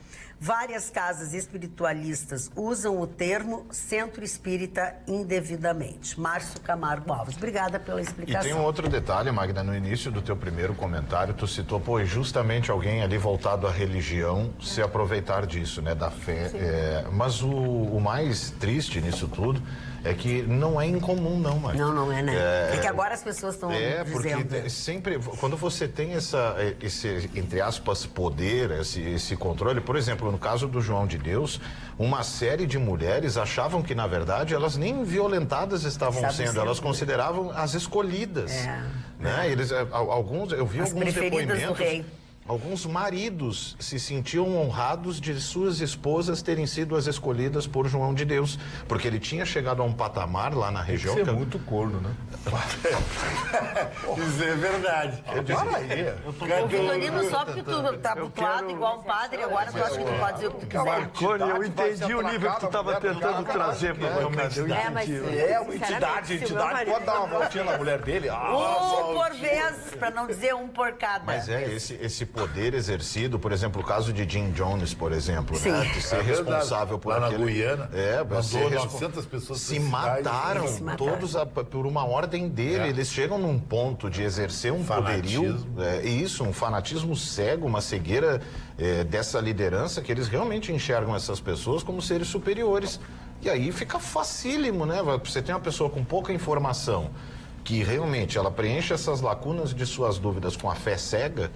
Várias casas espiritualistas usam o termo centro espírita indevidamente. Márcio Camargo Alves, obrigada pela explicação. E tem um outro detalhe, Magda, no início do teu primeiro comentário, tu citou, justamente alguém ali voltado à religião se aproveitar disso, né, da fé. Mas o mais triste nisso tudo é que não é incomum, não, Magda. Não é, né? É que agora as pessoas estão dizendo. Porque sempre, quando você tem esse, entre aspas, poder, esse controle, por exemplo, no caso do João de Deus, uma série de mulheres achavam que, na verdade, elas nem violentadas estavam sendo, elas consideravam as escolhidas. Né? Eles, eu vi alguns depoimentos. Do rei. Alguns maridos se sentiam honrados de suas esposas terem sido as escolhidas por João de Deus, porque ele tinha chegado a um patamar lá na região. Isso é muito corno, né? Isso é verdade. Para aí. Vitorino, só porque tu tá habituado igual um padre, agora tu acha que tu pode dizer o que tu quiser. Corno, eu entendi o nível que tu estava tentando trazer para a uma entidade. A entidade pode dar uma voltinha na mulher dele. Um por vez, para não dizer um por cada. Mas esse poder exercido, por exemplo, o caso de Jim Jones, por exemplo, né, de ser responsável por lá na Guiana, mandou 900 pessoas se mataram todos por uma ordem dele. Eles chegam num ponto de exercer um poderio, um fanatismo cego, uma cegueira dessa liderança, que eles realmente enxergam essas pessoas como seres superiores. E aí fica facílimo, né? Você tem uma pessoa com pouca informação que realmente ela preenche essas lacunas de suas dúvidas com a fé cega,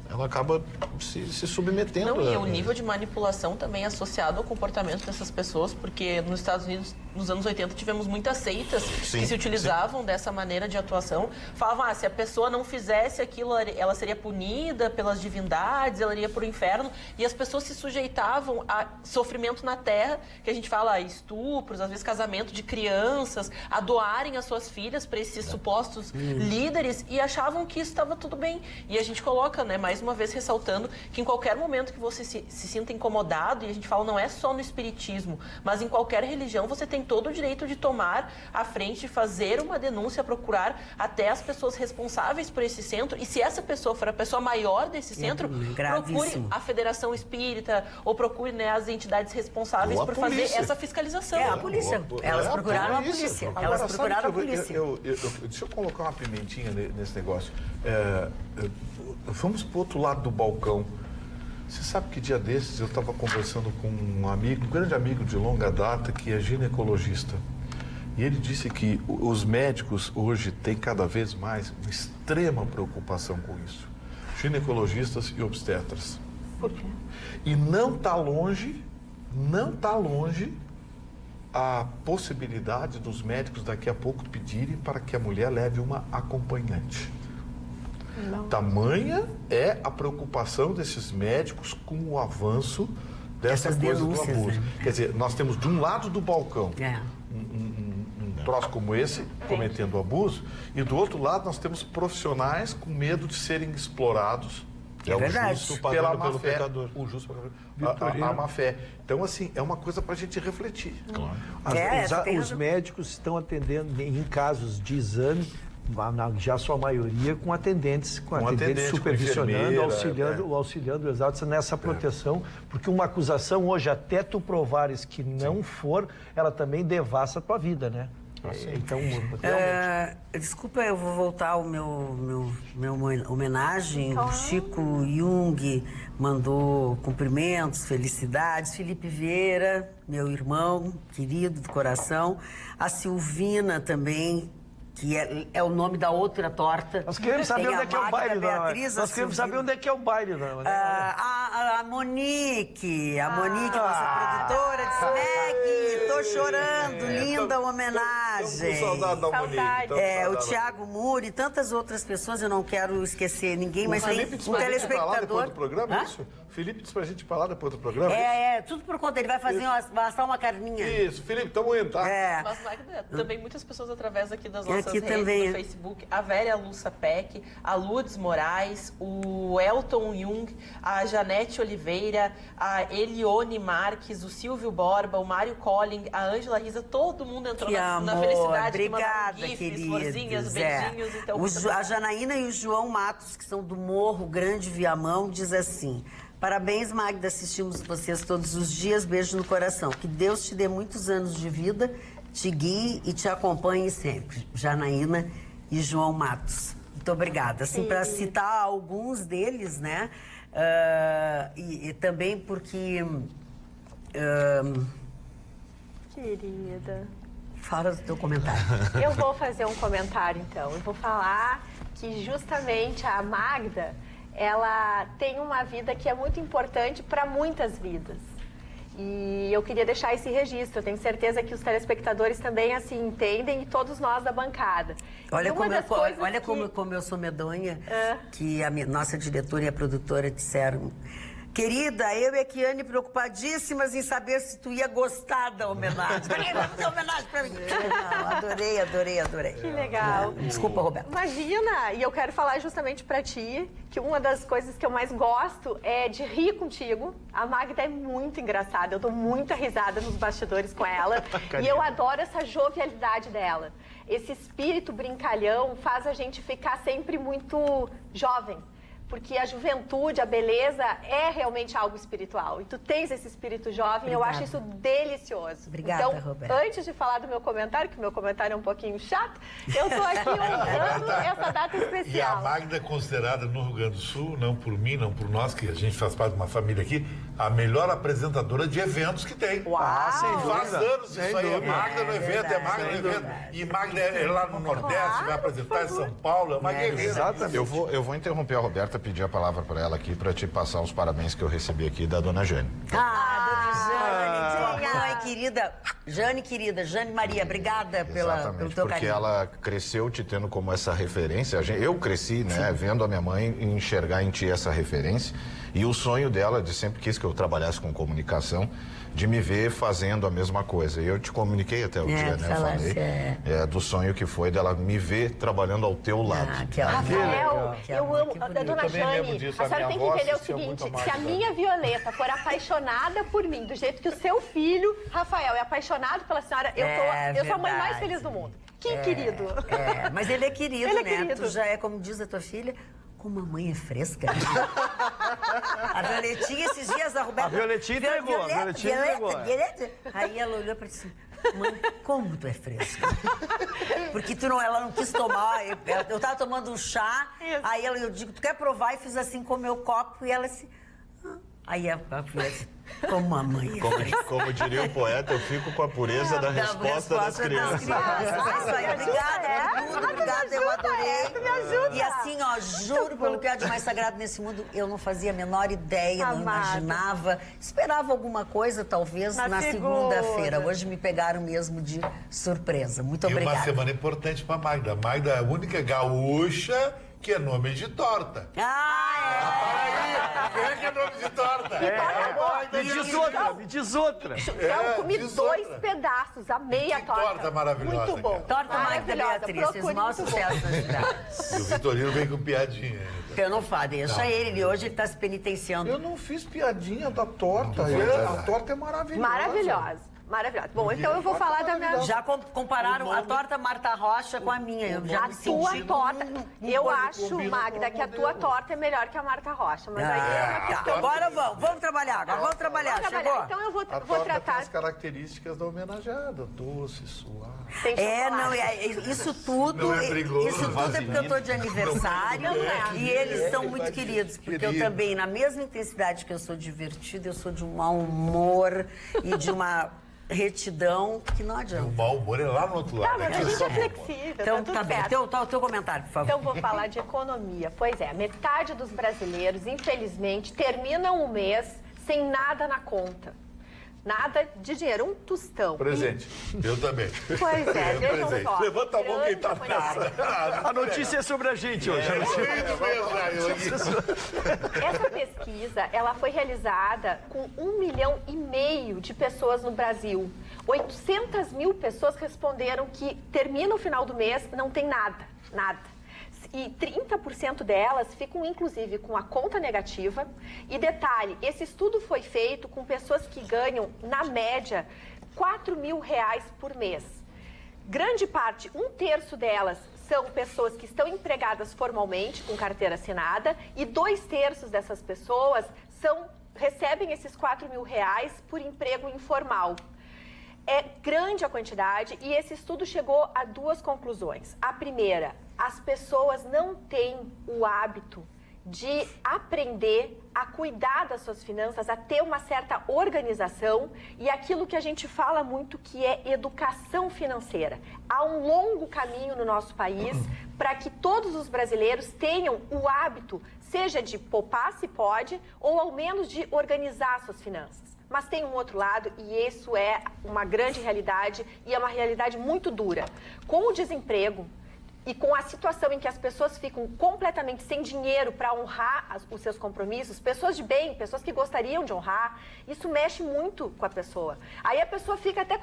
ela acaba se submetendo. E o nível de manipulação também é associado ao comportamento dessas pessoas, porque nos Estados Unidos nos anos 80 tivemos muitas seitas que se utilizavam dessa maneira de atuação. Falavam, se a pessoa não fizesse aquilo, ela seria punida pelas divindades, ela iria para o inferno. E as pessoas se sujeitavam a sofrimento na terra, que a gente fala estupros, às vezes casamento de crianças, a doarem as suas filhas para esses supostos líderes e achavam que isso estava tudo bem. E a gente coloca, né, mais uma vez ressaltando que em qualquer momento que você se sinta incomodado, e a gente fala não é só no espiritismo, mas em qualquer religião, você tem todo o direito de tomar a frente, de fazer uma denúncia, procurar até as pessoas responsáveis por esse centro. E se essa pessoa for a pessoa maior desse centro, procure a Federação Espírita ou procure, né, as entidades responsáveis por fazer essa fiscalização. A polícia. Elas procuraram a polícia. Elas procuraram a polícia. Deixa eu colocar uma pimentinha nesse negócio. Vamos para o outro lado do balcão. Você sabe que dia desses eu estava conversando com um amigo, um grande amigo de longa data, que é ginecologista. E ele disse que os médicos hoje têm cada vez mais uma extrema preocupação com isso. Ginecologistas e obstetras. Por quê? E não está longe a possibilidade dos médicos daqui a pouco pedirem para que a mulher leve uma acompanhante. Não. Tamanha é a preocupação desses médicos com o avanço dessa coisa do abuso. Né? Quer dizer, nós temos de um lado do balcão um troço como esse, cometendo abuso, e do outro lado nós temos profissionais com medo de serem explorados. É verdade. O justo pagando pelo pecador. O justo a má fé. Então, assim, é uma coisa para a gente refletir. Claro. Os médicos estão atendendo em casos de exame, já sua maioria, com atendentes supervisionando, auxiliando exato nessa proteção, porque uma acusação hoje, até tu provares que não for, ela também devassa a tua vida, né? Então, desculpa, eu vou voltar ao meu homenagem. Claro. O Chico Jung mandou cumprimentos, felicidades. Felipe Vieira, meu irmão querido do coração. A Silvina também, que é o nome da outra torta. Nós queremos saber onde é que é o baile, Nós queremos saber onde é que é o baile, a Monique, nossa produtora de SMEG, tô chorando, linda homenagem. Com saudade da Monique. O Thiago Muri e tantas outras pessoas, eu não quero esquecer ninguém, mas tem um telespectador. Felipe disse pra gente falar depois do programa. Tudo por conta, ele vai fazer assar uma carninha. Isso, Felipe, estamos indo, tá? Mas, Magda, também muitas pessoas através aqui das nossas redes do Facebook, a Vera Lúcia Peck, a Lourdes Moraes, o Elton Jung, a Janete Oliveira, a Elione Marques, o Silvio Borba, o Mário Colling, a Ângela Risa, todo mundo entrou na felicidade. Obrigada, queridos. Florzinhas, beijinhos. Então, a Janaína e o João Matos, que são do Morro Grande Viamão, diz assim: parabéns, Magda, assistimos vocês todos os dias, beijo no coração. Que Deus te dê muitos anos de vida, te guie e te acompanhe sempre. Janaína e João Matos. Muito obrigada. Assim, para citar alguns deles, né? E também porque... Querida... Fala do teu comentário. Eu vou fazer um comentário, então. Eu vou falar que justamente a Magda, ela tem uma vida que é muito importante para muitas vidas. E eu queria deixar esse registro. Eu tenho certeza que os telespectadores também assim entendem e todos nós da bancada. Olha como eu sou medonha, que a nossa diretora e a produtora disseram: querida, eu e a Kiane preocupadíssimas em saber se tu ia gostar da homenagem. Vai fazer homenagem pra mim. Adorei. Que legal. Desculpa, Roberto. Imagina, e eu quero falar justamente pra ti que uma das coisas que eu mais gosto é de rir contigo. A Magda é muito engraçada, eu dou muita risada nos bastidores com ela. E eu adoro essa jovialidade dela. Esse espírito brincalhão faz a gente ficar sempre muito jovem. Porque a juventude, a beleza é realmente algo espiritual. E tu tens esse espírito jovem, eu acho isso delicioso. Obrigada, então, Roberto. Antes de falar do meu comentário, que o meu comentário é um pouquinho chato, eu tô aqui honrando essa data especial. E a Magda é considerada no Rio Grande do Sul, não por mim, não por nós, que a gente faz parte de uma família aqui, a melhor apresentadora de eventos que tem. Uau! Faz anos isso aí, é Magda no evento, é Magda no evento. E Magda é lá no Nordeste, vai apresentar em São Paulo, é uma guerreira. Exatamente. Eu vou interromper a Roberta, pedir a palavra para ela aqui, para te passar os parabéns que eu recebi aqui da dona Jane. Dona Jane, ai, Jane querida, Jane Maria, obrigada pelo teu carinho. Porque ela cresceu te tendo como essa referência. Eu cresci, né, vendo a minha mãe e enxergar em ti essa referência. E o sonho dela, de sempre quis que eu trabalhasse com comunicação, de me ver fazendo a mesma coisa. E eu te comuniquei até o dia, né? Eu falei do sonho que foi dela me ver trabalhando ao teu lado. Rafael, eu amo. Dona Jane, a senhora tem que entender o seguinte, se a minha Violeta for apaixonada por mim, do jeito que o seu filho, Rafael, é apaixonado pela senhora, eu sou a mãe mais feliz do mundo. Que querido. Mas ele é querido, né? Querido. Tu já é, como diz a tua filha, como a mãe é fresca. A Violetinha, esses dias, a Roberta... A Violetinha entregou, Violeta. Aí ela olhou pra ti assim, mãe, como tu é fresca? Porque ela não quis tomar, eu tava tomando um chá, aí eu digo, tu quer provar? E fiz assim com o meu copo, e ela assim... Aí a filha assim, como a mãe é fresca. Como diria o poeta, eu fico com a pureza da resposta das crianças. Isso aí, obrigada, eu adorei. Me ajuda. E assim, ó, juro pelo que há de mais sagrado nesse mundo, eu não fazia a menor ideia, não imaginava. Esperava alguma coisa, talvez, na segunda-feira. Hoje me pegaram mesmo de surpresa. Muito obrigada. E uma semana importante pra Magda. Magda é a única gaúcha que é nome de torta. Quem é que é nome de torta? Me diz outra. Eu comi 2 pedaços, amei a torta. Torta maravilhosa. Muito bom. Torta Magda Beatriz, fez o maior sucesso na cidade. E o Vitorino vem com piadinha. Eu não falo, deixa ele hoje ele tá se penitenciando. Eu não fiz piadinha da torta. A torta é maravilhosa. Maravilhosa. Bom, então eu vou falar da minha... Já compararam a torta Marta Rocha com a minha. Eu já a tua torta. Eu acho, Magda, que a tua torta é melhor que a Marta Rocha. Mas aí é uma questão... Agora vamos trabalhar. Chegou? Então eu vou tratar... Tem as características da homenageada. Doce, suave. Isso tudo é porque eu tô de aniversário e eles são muito queridos. Porque eu também, na mesma intensidade que eu sou divertida, eu sou de um mau humor e de uma... retidão que não adianta. O mau humor é lá no outro lado. Mas a gente é flexível. Então, tá bem. Teu comentário, por favor. Então, vou falar de economia. Pois é, metade dos brasileiros, infelizmente, terminam o mês sem nada na conta. Nada de dinheiro, um tostão. Presente. Eu também. Pois é, vejam só. Levanta a mão quem tá A notícia é sobre a gente hoje. Essa pesquisa, ela foi realizada com 1,5 milhão de pessoas no Brasil. 800 mil pessoas responderam que termina o final do mês, não tem nada. E 30% delas ficam, inclusive, com a conta negativa. E detalhe, esse estudo foi feito com pessoas que ganham, na média, R$4.000 por mês. Grande parte, 1/3 delas, são pessoas que estão empregadas formalmente, com carteira assinada, e 2/3 dessas pessoas recebem esses R$4.000 por emprego informal. É grande a quantidade e esse estudo chegou a 2 conclusões. A primeira, as pessoas não têm o hábito de aprender a cuidar das suas finanças, a ter uma certa organização e aquilo que a gente fala muito que é educação financeira. Há um longo caminho no nosso país para que todos os brasileiros tenham o hábito, seja de poupar se pode, ou ao menos de organizar suas finanças. Mas tem um outro lado e isso é uma grande realidade e é uma realidade muito dura. Com o desemprego e com a situação em que as pessoas ficam completamente sem dinheiro para honrar os seus compromissos, pessoas de bem, pessoas que gostariam de honrar, isso mexe muito com a pessoa. Aí a pessoa fica até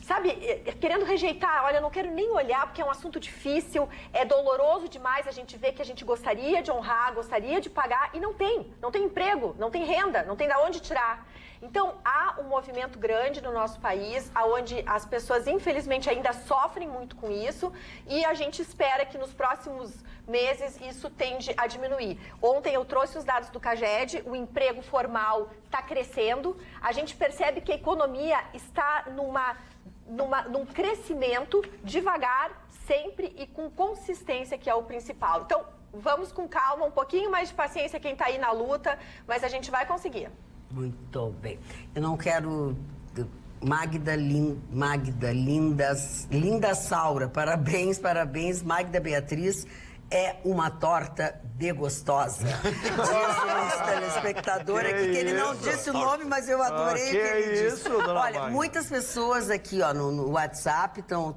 sabe, querendo rejeitar, olha, eu não quero nem olhar porque é um assunto difícil, é doloroso demais a gente ver que a gente gostaria de honrar, gostaria de pagar e não tem emprego, não tem renda, não tem de onde tirar. Então, há um movimento grande no nosso país, onde as pessoas, infelizmente, ainda sofrem muito com isso e a gente espera que nos próximos meses isso tende a diminuir. Ontem eu trouxe os dados do CAGED, o emprego formal está crescendo, a gente percebe que a economia está num crescimento devagar, sempre e com consistência, que é o principal. Então, vamos com calma, um pouquinho mais de paciência quem está aí na luta, mas a gente vai conseguir. Muito bem. Eu não quero... Magda Linda Saura, parabéns, Magda Beatriz. é uma torta de gostosa. Diz o nosso telespectador aqui, que ele não disse o nome, mas eu adorei o que ele disse. Olha, muitas pessoas aqui ó, no WhatsApp estão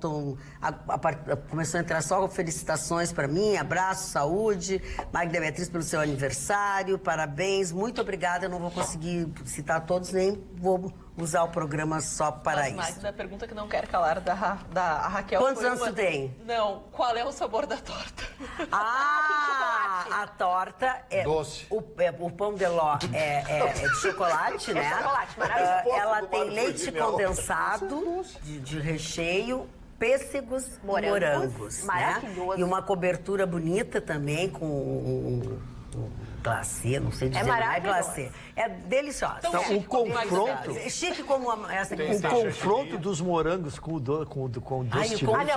começou a entrar só felicitações para mim, abraço, saúde, Magda Beatriz pelo seu aniversário, parabéns, muito obrigada, eu não vou conseguir citar todos, nem vou usar o programa só para isso. Magda, a pergunta que não quer calar da Raquel. Quantos anos tu tem? Não, qual é o sabor da torta? A torta é doce. O pão de ló é de chocolate, né? Chocolate, maravilhoso. Ela tem leite condensado de recheio, pêssegos, morangos, maravilhoso. Né? E uma cobertura bonita também com glacê, não sei dizer, não é glacê. É deliciosa. Então, o confronto... Chique como essa aqui. O confronto dos morangos com o doce.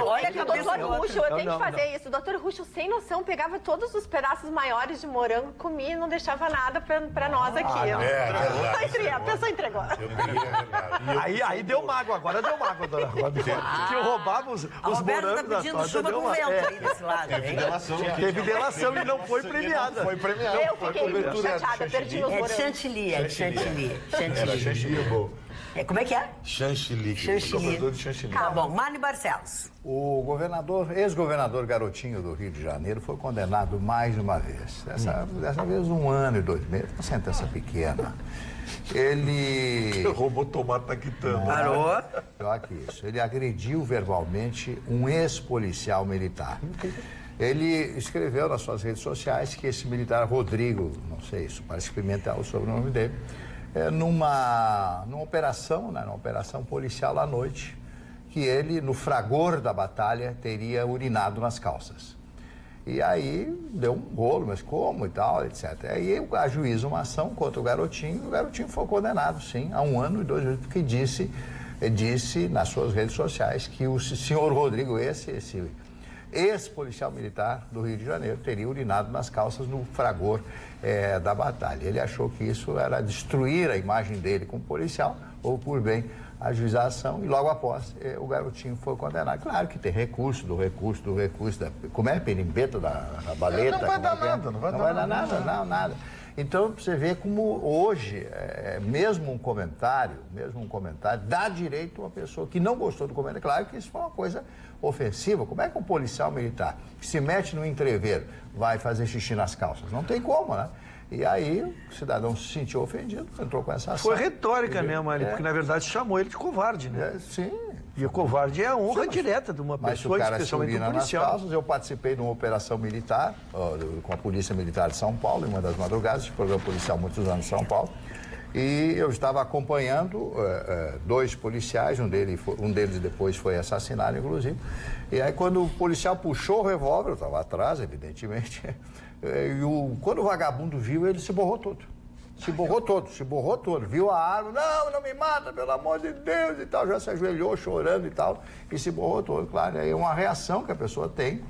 Olha que o doutor Ruxo, eu tenho que fazer isso. O doutor Ruxo, sem noção, pegava todos os pedaços maiores de morango, comia e não deixava nada pra nós aqui. A pessoa entregou. Aí deu mágoa, agora deu mágoa, dona Roda. Que eu roubava os morangos da torta. Chuva com vento aí desse lado. Teve delação e não foi premiada. Eu fiquei muito chateada, perdi os morangos. É chantilly. Como é que é? Chantilly. Tá bom, Marne Barcelos. O ex-governador Garotinho do Rio de Janeiro foi condenado mais uma vez. Dessa vez 1 ano e 2 meses, uma sentença pequena. Ele... roubou tomate na quitanda. Parou. Pior que isso. Ele agrediu verbalmente um ex-policial militar. Ele escreveu nas suas redes sociais que esse militar Rodrigo, não sei, isso parece Pimentel o sobrenome dele, numa operação, né, numa operação policial à noite, que ele, no fragor da batalha, teria urinado nas calças. E aí deu um rolo, mas como e tal, etc. Aí ajuiza uma ação contra o garotinho foi condenado, sim, a 1 ano e 2 meses, porque disse nas suas redes sociais que o senhor Rodrigo, esse ex-policial militar do Rio de Janeiro, teria urinado nas calças no fragor da batalha. Ele achou que isso era destruir a imagem dele como policial, ou por bem ajuizar a ação, e logo após o garotinho foi condenado. Claro que tem recurso, como é? Perimbeta da baleta? Não vai dar nada. Então, você vê como hoje, mesmo um comentário dá direito a uma pessoa que não gostou do comentário. Claro que isso foi uma coisa ofensiva. Como é que um policial militar que se mete no entreveiro vai fazer xixi nas calças? Não tem como, né? E aí o cidadão se sentiu ofendido, entrou com essa ação. Foi retórica, né, Mari? Porque, na verdade, chamou ele de covarde, né? Sim. E o covarde é a honra direta de uma pessoa, especialmente um policial. Nas calças, eu participei de uma operação militar com a Polícia Militar de São Paulo, em uma das madrugadas, programa policial há muitos anos em São Paulo. E eu estava acompanhando 2 policiais, um deles depois foi assassinado, inclusive. E aí, quando o policial puxou o revólver, eu estava atrás, evidentemente, quando o vagabundo viu, ele se borrou todo. Se borrou todo. Viu a arma, não me mata, pelo amor de Deus e tal. Já se ajoelhou chorando e tal, e se borrou todo. Claro, é uma reação que a pessoa tem,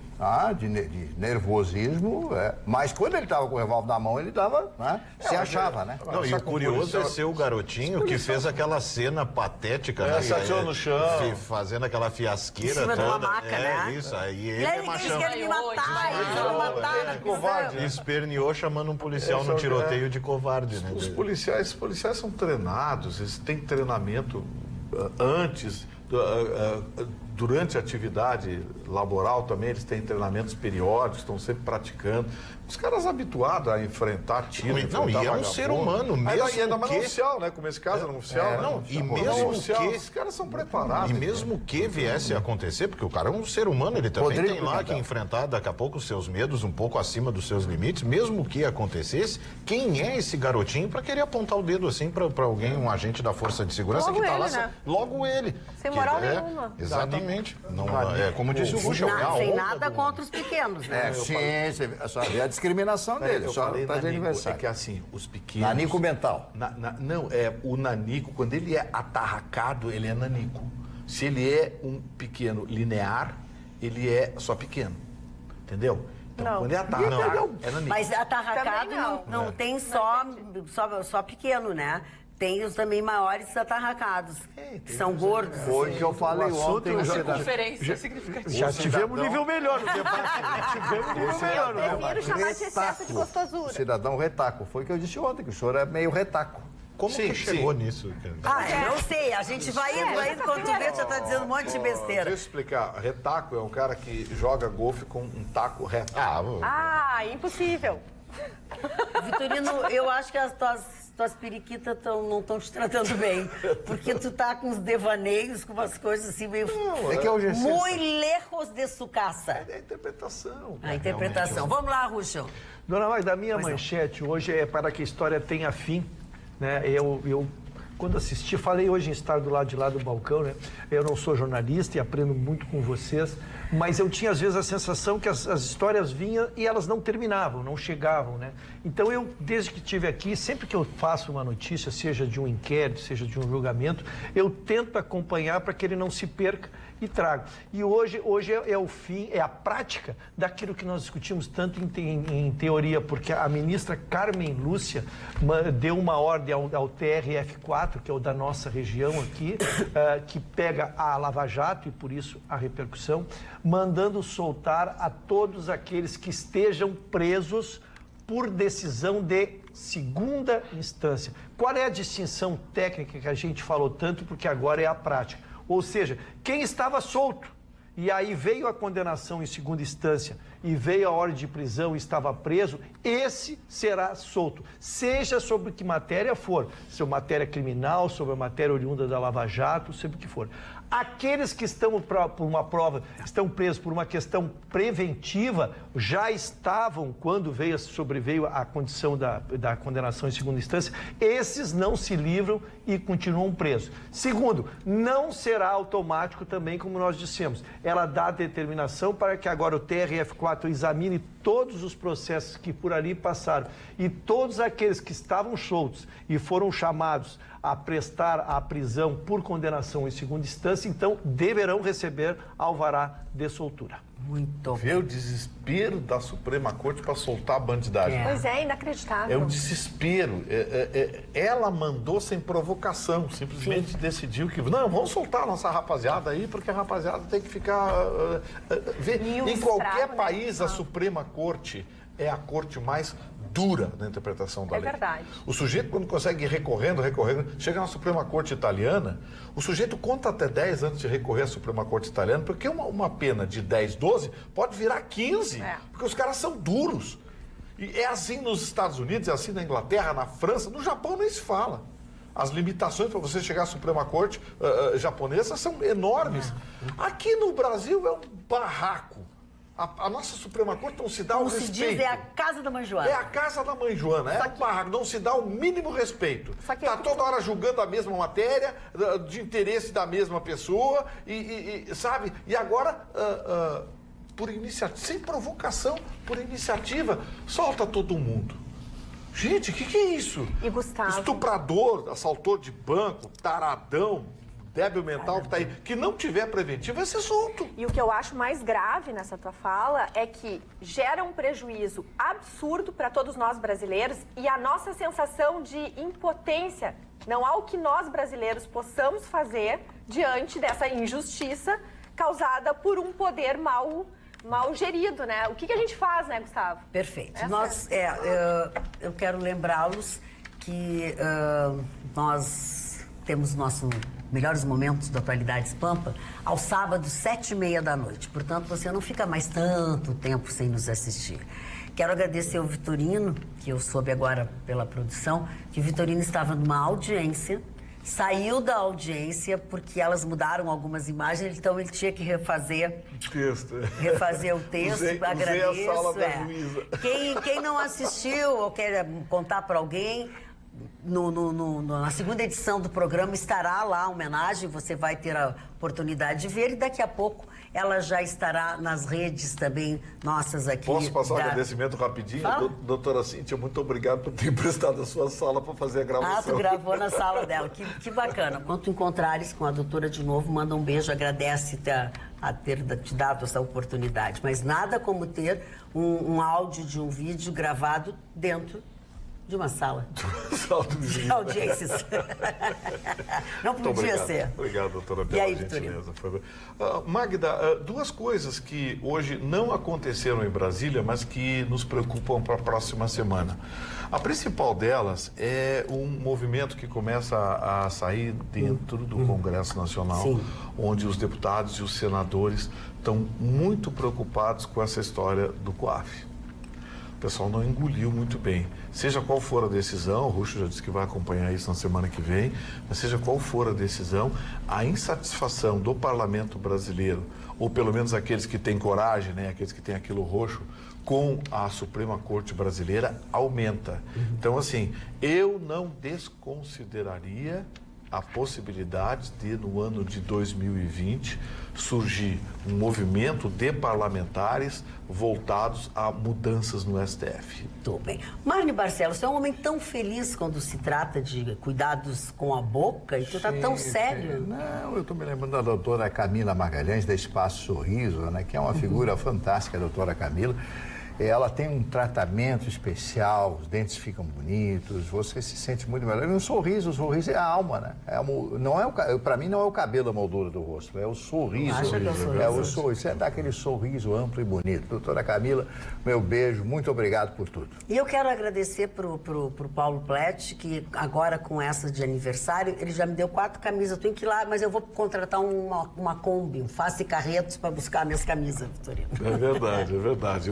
de nervosismo, mas quando ele estava com o revólver na mão, ele estava, se achava, né? Não, e o curioso é ser o garotinho que fez aquela cena patética, né? Se atirou no chão. Fazendo aquela fiasqueira toda. De uma maca, né? Isso, aí ele é machão. Ele matar, covarde. Esperneou chamando um policial no tiroteio de covarde, né? Os policiais são treinados, eles têm treinamento antes, durante a atividade laboral também, eles têm treinamentos periódicos, estão sempre praticando. Os caras habituados a enfrentar tiro, e é um ser humano mesmo. Ainda mais no oficial, né? Como esse caso era um oficial, os caras são preparados. E mesmo que viesse a acontecer, porque o cara é um ser humano, ele também tem lá que enfrentar daqui a pouco os seus medos, um pouco acima dos seus limites, mesmo que acontecesse, quem é esse garotinho para querer apontar o dedo assim para alguém, um agente da Força de Segurança logo que tá ele, lá, né? Logo ele. Sem moral nenhuma. Exatamente. Não, como disse o Ruxo, sem nada contra os pequenos, né? Sim, só a discriminação dele, só para de aniversário. É que assim, os pequenos... Nanico mental. Não, o nanico, quando ele é atarracado, ele é nanico. Se ele é um pequeno linear, ele é só pequeno. Entendeu? Então, quando é atarracado, é nanico. Mas atarracado não tem só pequeno, né? tem os também maiores atarracados, que são gordos. Foi o que eu falei ontem. Uma circunferência significativa. Já tivemos um nível melhor no debate. Eu prefiro chamar de excesso de gostosura. O cidadão retaco. Foi o que eu disse ontem, que o senhor é meio retaco. Como que chegou nisso? Não sei, a gente vai indo, quando tu vê, já tá dizendo um monte de besteira. Deixa eu explicar. Retaco é um cara que joga golfe com um taco reto. Impossível. Vitorino, eu acho que as tuas periquitas não estão te tratando bem. Porque tu tá com uns devaneios, com umas coisas assim meio... É que hoje é muito lejos de sucaça. É a interpretação. A interpretação. Vamos lá, Ruxo. Dona Magda, a minha manchete hoje é para que a história tenha fim. Né? Eu quando assisti, falei hoje em estar do lado de lá do balcão, né? Eu não sou jornalista e aprendo muito com vocês, mas eu tinha às vezes a sensação que as histórias vinham e elas não terminavam, não chegavam, né? Então eu, desde que estive aqui, sempre que eu faço uma notícia, seja de um inquérito, seja de um julgamento, eu tento acompanhar para que ele não se perca e trago. E hoje é o fim, é a prática daquilo que nós discutimos tanto em teoria, porque a ministra Carmen Lúcia deu uma ordem ao TRF4, que é o da nossa região aqui, que pega a Lava Jato, e por isso a repercussão, mandando soltar a todos aqueles que estejam presos por decisão de segunda instância. Qual é a distinção técnica que a gente falou tanto, porque agora é a prática? Ou seja, quem estava solto e aí veio a condenação em segunda instância e veio a ordem de prisão e estava preso, esse será solto. Seja sobre que matéria for, sobre matéria criminal, sobre a matéria oriunda da Lava Jato, sobre o que for. Aqueles que estão por uma prova, estão presos por uma questão preventiva, já estavam, quando sobreveio a condição da condenação em segunda instância, esses não se livram e continuam presos. Segundo, não será automático também, como nós dissemos. Ela dá determinação para que agora o TRF4 examine todos os processos que por ali passaram e todos aqueles que estavam soltos e foram chamados a prestar a prisão por condenação em segunda instância, então deverão receber alvará de soltura. Muito Vê o desespero da Suprema Corte para soltar a bandidagem. Pois é, inacreditável. É um desespero. Ela mandou sem provocação, simplesmente decidiu que... Não, vamos soltar a nossa rapaziada aí, porque a rapaziada tem que ficar... Em qualquer país, a Suprema Corte é a corte mais dura na interpretação da lei. É verdade. O sujeito, quando consegue ir recorrendo, chega na Suprema Corte Italiana, o sujeito conta até 10 antes de recorrer à Suprema Corte Italiana, porque uma pena de 10, 12 pode virar 15, porque os caras são duros. E é assim nos Estados Unidos, é assim na Inglaterra, na França, no Japão nem se fala. As limitações para você chegar à Suprema Corte japonesa são enormes. Aqui no Brasil é um barraco. A nossa Suprema Corte não se dá o respeito. Como se diz, é a casa da mãe Joana. É a casa da mãe Joana, um barraco, não se dá o mínimo respeito. Está toda hora julgando a mesma matéria, de interesse da mesma pessoa, sabe? E agora, por iniciativa, sem provocação, por iniciativa, solta todo mundo. Gente, o que é isso? E Gustavo? Estuprador, assaltor de banco, taradão, débil mental que está aí, que não tiver preventivo, vai ser solto. E o que eu acho mais grave nessa tua fala é que gera um prejuízo absurdo para todos nós brasileiros e a nossa sensação de impotência. Não há o que nós brasileiros possamos fazer diante dessa injustiça causada por um poder mal gerido, né? O que a gente faz, né, Gustavo? Perfeito. Eu quero lembrá-los que nós temos nossos melhores momentos da Atualidades Pampa aos sábados, 7h30 da noite. Portanto, você não fica mais tanto tempo sem nos assistir. Quero agradecer ao Vitorino, que eu soube agora pela produção, que o Vitorino estava numa audiência, saiu da audiência porque elas mudaram algumas imagens, então ele tinha que refazer o texto. Agradeço. Usei a sala da Luísa. Quem não assistiu ou quer contar para alguém, na segunda edição do programa estará lá a homenagem, você vai ter a oportunidade de ver e daqui a pouco ela já estará nas redes também nossas aqui. Posso passar um agradecimento rapidinho? Doutora Cíntia, muito obrigado por ter emprestado a sua sala para fazer a gravação. Tu gravou na sala dela, que bacana. Quando tu encontrares com a doutora de novo, manda um beijo, agradece a ter te dado essa oportunidade. Mas nada como ter um áudio de um vídeo gravado dentro De uma sala. De audiências. Não podia ser. Obrigado, doutora, pela gentileza. Magda, duas coisas que hoje não aconteceram em Brasília, mas que nos preocupam para a próxima semana. A principal delas é um movimento que começa a sair dentro do Congresso Nacional, onde os deputados e os senadores estão muito preocupados com essa história do COAF. O pessoal não engoliu muito bem. Seja qual for a decisão, o Rucho já disse que vai acompanhar isso na semana que vem, mas seja qual for a decisão, a insatisfação do parlamento brasileiro, ou pelo menos aqueles que têm coragem, né, aqueles que têm aquilo roxo, com a Suprema Corte Brasileira, aumenta. Então, assim, eu não desconsideraria a possibilidade de, no ano de 2020, surgir um movimento de parlamentares voltados a mudanças no STF. Tudo bem. Marne Barcelos, você é um homem tão feliz quando se trata de cuidados com a boca e tu tá tão sério. Não, eu estou me lembrando da doutora Camila Magalhães, da Espaço Sorriso, né, que é uma figura fantástica, a doutora Camila. Ela tem um tratamento especial, os dentes ficam bonitos, você se sente muito melhor. E o sorriso é a alma, né? Para mim não é o cabelo a moldura do rosto, é o sorriso. É o sorriso, é dar aquele sorriso amplo e bonito. Doutora Camila, meu beijo, muito obrigado por tudo. E eu quero agradecer pro Paulo Plett, que agora com essa de aniversário, ele já me deu 4 camisas. Eu tenho que ir lá, mas eu vou contratar uma Kombi, um Face Carretos para buscar minhas camisas, Vitorino. É verdade, é verdade.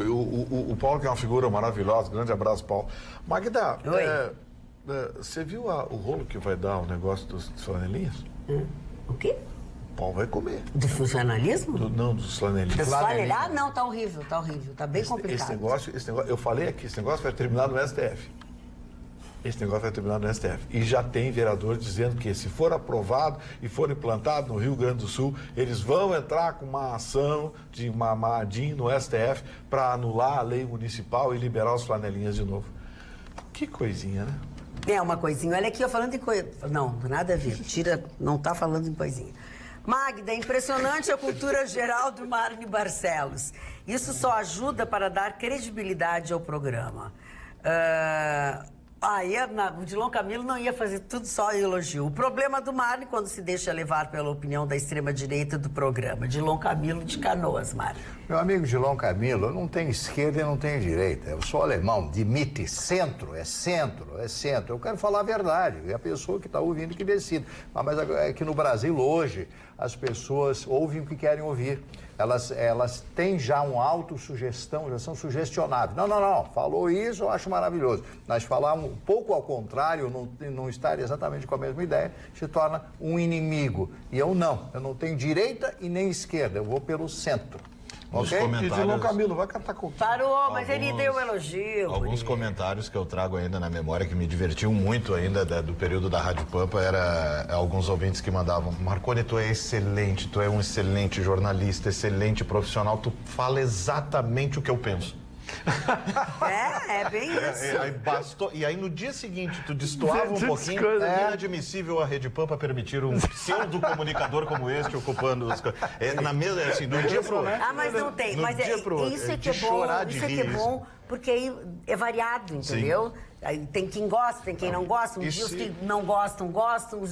O Paulo, que é uma figura maravilhosa, grande abraço, Paulo. Magda, você viu o rolo que vai dar o negócio dos flanelinhas? O quê? O Paulo vai comer. Do funcionalismo? Não, dos flanelinhas. Ah, não, tá horrível, tá bem complicado. Esse negócio, eu falei aqui, esse negócio vai terminar no STF. Esse negócio vai terminar no STF. E já tem vereador dizendo que, se for aprovado e for implantado no Rio Grande do Sul, eles vão entrar com uma ação de uma ADIM no STF para anular a lei municipal e liberar os flanelinhas de novo. Que coisinha, né? É uma coisinha. Olha aqui, eu falando em coisa. Não, nada a ver. Não tá falando em coisinha. Magda, é impressionante a cultura geral do Marne Barcelos. Isso só ajuda para dar credibilidade ao programa. O Dilon Camilo não ia fazer tudo só elogio. O problema do Marne, quando se deixa levar pela opinião da extrema-direita do programa. Dilon Camilo de Canoas, Marne. Meu amigo Dilon Camilo, eu não tenho esquerda e não tenho direita. Eu sou alemão, de Mitte, centro. Eu quero falar a verdade. É a pessoa que está ouvindo que decide. Mas é que no Brasil, hoje, as pessoas ouvem o que querem ouvir. Elas têm já uma autossugestão, já são sugestionáveis. Não, falou isso, eu acho maravilhoso. Mas falar um pouco ao contrário, não estar exatamente com a mesma ideia, se torna um inimigo. E eu não tenho direita e nem esquerda, eu vou pelo centro. Ok? E Dilon Camilo vai cantar com... Parou, mas ele deu elogio. Alguns comentários que eu trago ainda na memória, que me divertiam muito ainda do período da Rádio Pampa, era alguns ouvintes que mandavam: Marconi, tu é excelente, tu é um excelente jornalista, excelente profissional, tu fala exatamente o que eu penso. É bem isso. E aí no dia seguinte tu destoava um pouquinho. É inadmissível a Rede Pampa permitir um pseudo-comunicador como este ocupando os... na mesa, assim, do dia pro outro. Mas não tem. Mas isso é que é bom. Isso é que é bom, porque aí é variado, entendeu? Aí tem quem gosta, tem quem não gosta. Um dia os que não gostam,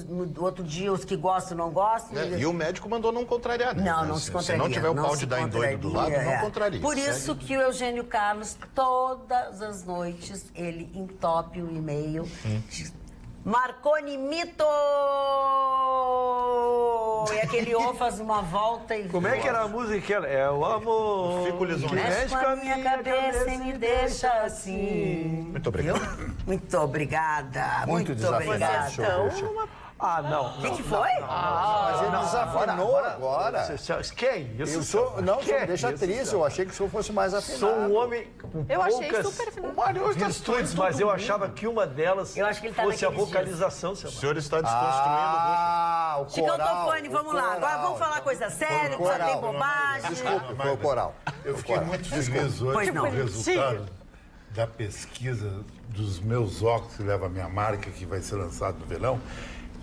no outro dia os que gostam, não gostam. E o médico mandou não contrariar, né? Não se contraria. Se não tiver o pau de dar em doido do lado, não contraria. Por isso que o Eugênio Carlos, todas as noites, ele entope o e-mail Marconi Mito! E aquele O faz uma volta e... Como é que era a música? É o amor. Fico lisonjeado. Mexe com a minha cabeça e me deixa assim. Muito obrigado. Muito obrigada. Muito desafiado. Não. O que foi? Mas ele desafinou agora. Que é isso? Deixa triste. Eu achei que o senhor fosse mais afinado. Sou um homem com achei super afinado. O Mário hoje virtudes, mas eu achava que uma delas fosse a vocalização. O senhor está desconstruindo o Chicão Tofani, vamos lá. Agora vamos falar coisa séria, que só tem bobagem. Desculpe, foi o coral. Eu fiquei muito feliz hoje com o resultado da pesquisa dos meus óculos, que leva a minha marca, que vai ser lançado no verão,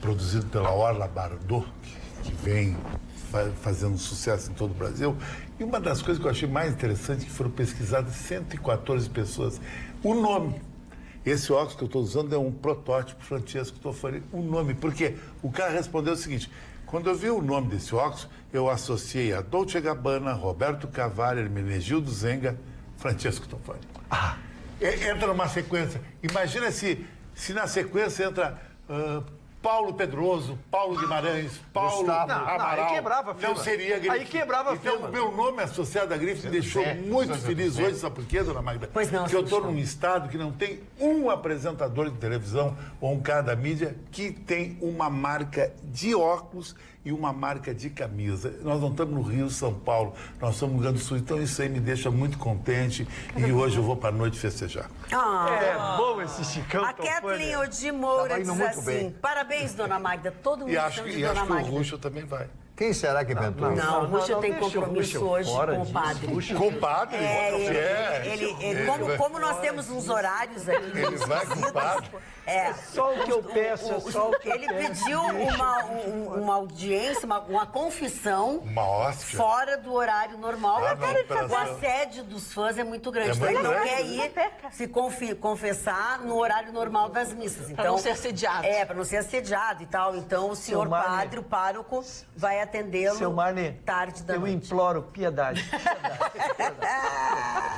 produzido pela Orla Bardot, que vem fazendo sucesso em todo o Brasil. E uma das coisas que eu achei mais interessante é que foram pesquisadas 114 pessoas. O nome. Esse óculos que eu estou usando é um protótipo Francesco Tofani, o nome, porque o cara respondeu o seguinte, quando eu vi o nome desse óculos, eu associei a Dolce & Gabbana, Roberto Cavalli, Hermenegildo Zenga, Francesco Tofani. Entra numa sequência. Imagina se na sequência entra Paulo Pedroso, Paulo Guimarães, Paulo Amaral. Aí quebrava a firma. Não seria Grife. Aí quebrava a firma. Então, o meu nome associado à Grife me deixou muito feliz hoje, sabe por quê, dona Magda? Pois não, porque eu estou num estado que não tem um apresentador de televisão ou um cara da mídia que tem uma marca de óculos e uma marca de camisa. Nós não estamos no Rio, São Paulo, nós estamos no Rio Grande do Sul, então isso aí me deixa muito contente e hoje eu vou para a noite festejar. É bom esse Chicão. A Kathleen Odi Moura diz assim, parabéns, dona Magda, todo mundo chama de dona Magda. E acho que o Ruxo também vai. Quem será que inventou isso? Não, o Ruxo tem compromisso hoje com o padre. Com o padre? Como nós temos uns horários aqui. Ele vai com o padre? Só o que eu peço, é só o que ele pediu uma audiência, uma confissão fora do horário normal. O assédio dos fãs é muito grande. Então ele não quer ir se confessar no horário normal das missas. Para não ser assediado. Para não ser assediado e tal. Então o senhor padre, o pároco, vai atendê-lo tarde da noite. Eu imploro piedade.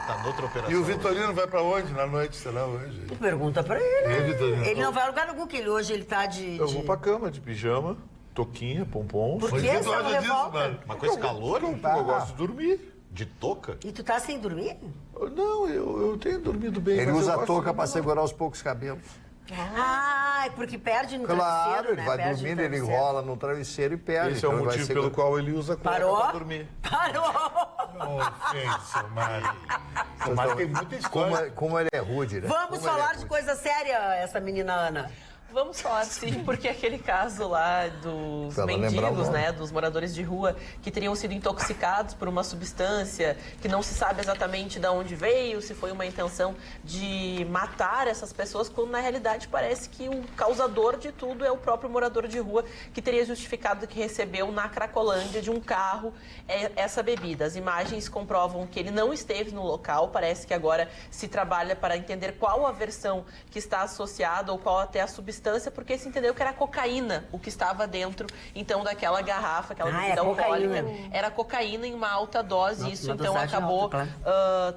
Tá noutra operação. E o Vitorino vai pra onde na noite, será hoje? Pergunta pra ele. Ele não vai a lugar algum, que hoje ele tá de... Eu vou pra cama, de pijama, toquinha, pompom. Por que essa revolta? Mas com esse calor? Eu gosto de dormir. De touca? E tu tá sem dormir? Não, eu tenho dormido bem. Ele usa a touca pra segurar os poucos cabelos. Porque perde no travesseiro, travesseiro, ele vai dormindo, ele enrola no travesseiro e perde. Esse é o motivo pelo qual ele usa a cueca pra dormir. Parou! Ofensa, Mari. Mas tem muita história. Como ele é rude, né? Vamos falar de coisa séria, essa menina Ana. Vamos falar sim, porque aquele caso lá dos mendigos, né, dos moradores de rua que teriam sido intoxicados por uma substância que não se sabe exatamente de onde veio, se foi uma intenção de matar essas pessoas, quando na realidade parece que o causador de tudo é o próprio morador de rua que teria justificado que recebeu na Cracolândia de um carro essa bebida. As imagens comprovam que ele não esteve no local, parece que agora se trabalha para entender qual a versão que está associada ou qual até a substância, porque se entendeu que era cocaína o que estava dentro, então, daquela garrafa, aquela bebida alcoólica. Era cocaína em uma alta dose, isso então acabou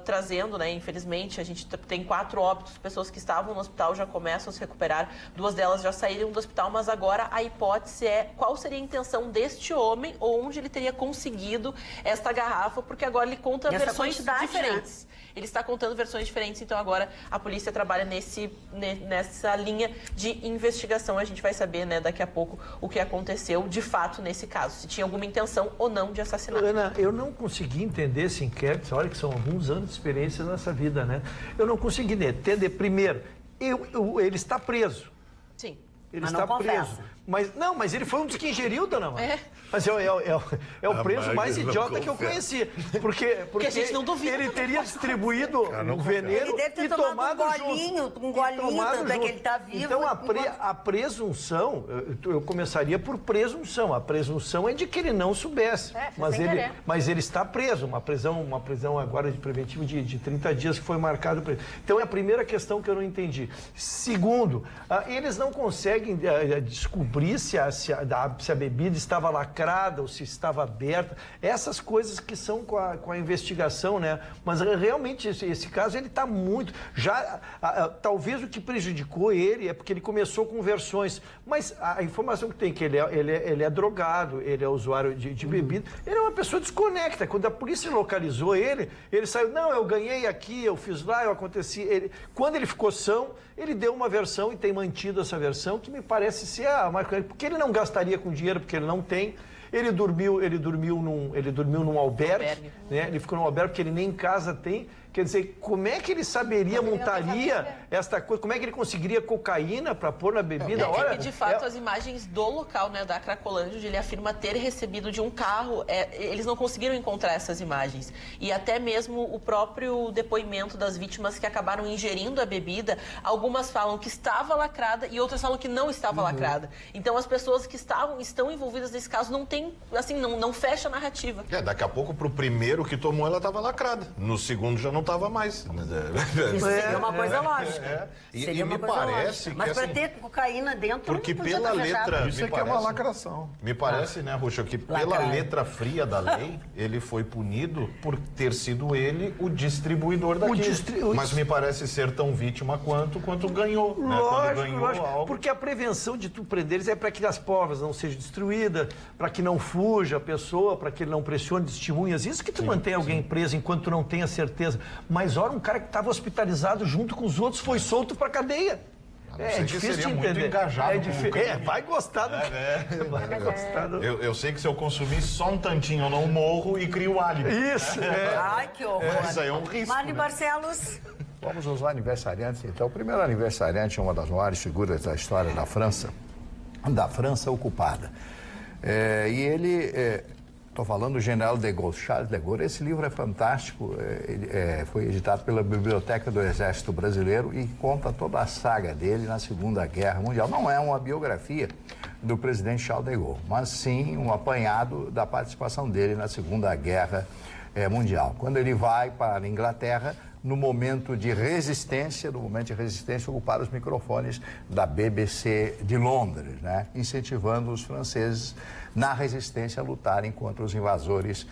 trazendo, né, infelizmente, a gente tem 4 óbitos, pessoas que estavam no hospital já começam a se recuperar, 2 delas já saíram do hospital, mas agora a hipótese é qual seria a intenção deste homem, ou onde ele teria conseguido esta garrafa, porque agora ele conta versões diferentes. Né? Ele está contando versões diferentes, então agora a polícia trabalha nessa linha de investigação. A gente vai saber, né, daqui a pouco o que aconteceu de fato nesse caso, se tinha alguma intenção ou não de assassinato. Ana, eu não consegui entender esse inquérito, olha que são alguns anos de experiência nessa vida, né? Eu não consegui entender. Primeiro, ele está preso. Sim. Ele está preso. Mas ele foi um dos que ingeriu, dona Maria. Mas é o preso mais idiota que eu conheci. Porque a gente não duvida. Ele teria distribuído o veneno ele deve ter tomado um golinho tanto é que ele está vivo. Então, a presunção, eu começaria por presunção. A presunção é de que ele não soubesse. Mas ele está preso. Uma prisão agora de preventivo de 30 dias que foi marcado para ele. Então, é a primeira questão que eu não entendi. Segundo, eles não conseguem descobrir se a bebida estava lacrada ou se estava aberta, essas coisas que são com a investigação, né? Mas realmente esse caso ele está muito... talvez o que prejudicou ele é porque ele começou com versões, mas a informação que tem que ele é drogado, ele é usuário de bebida, ele é uma pessoa desconecta. Quando a polícia localizou ele saiu, não, eu ganhei aqui, eu fiz lá, eu aconteci... Quando ele ficou são, ele deu uma versão e tem mantido essa versão que me parece ser porque ele não gastaria com dinheiro, porque ele não tem. Ele dormiu num albergue, né? Ele ficou num albergue porque ele nem em casa tem. Quer dizer, como é que ele montaria esta coisa? Como é que ele conseguiria cocaína para pôr na bebida? Olha, de fato, as imagens do local, né, da Cracolândia, onde ele afirma ter recebido de um carro, eles não conseguiram encontrar essas imagens. E até mesmo o próprio depoimento das vítimas que acabaram ingerindo a bebida, algumas falam que estava lacrada e outras falam que não estava lacrada. Então, as pessoas que estão envolvidas nesse caso não tem, assim, não fecha a narrativa. Daqui a pouco, pro primeiro que tomou, ela estava lacrada. No segundo já não estava mais. Isso seria uma coisa lógica. E me parece que... Mas para ter cocaína dentro, porque não podia pela estar fechado. letra... Isso aqui é uma lacração. Me parece, né, Ruxa, que pela letra fria da lei, ele foi punido por ter sido ele o distribuidor daquilo. Mas me parece ser tão vítima quanto ganhou. Né? Quando ganhou algo. Porque a prevenção de tu prender eles é para que as provas não sejam destruídas, para que não fuja a pessoa, para que ele não pressione testemunhas. Isso que tu mantém alguém preso enquanto tu não tenha certeza. Mas, ora, um cara que estava hospitalizado junto com os outros foi solto para cadeia. É difícil de entender. Muito engajado vai gostar do vai gostar do... Eu sei que se eu consumir só um tantinho eu não morro e crio álibi. Isso. Ai, que horror. Isso aí é um risco. Mário Barcelos. Vamos aos aniversariantes. Então, o primeiro aniversariante é uma das maiores figuras da história da França ocupada. E ele... Estou falando do General de Gaulle, Charles de Gaulle. Esse livro é fantástico, foi editado pela Biblioteca do Exército Brasileiro e conta toda a saga dele na Segunda Guerra Mundial. Não é uma biografia do presidente Charles de Gaulle, mas sim um apanhado da participação dele na Segunda Guerra Mundial. Quando ele vai para a Inglaterra, no momento de resistência, ocupar os microfones da BBC de Londres, né? Incentivando os franceses na resistência a lutarem contra os invasores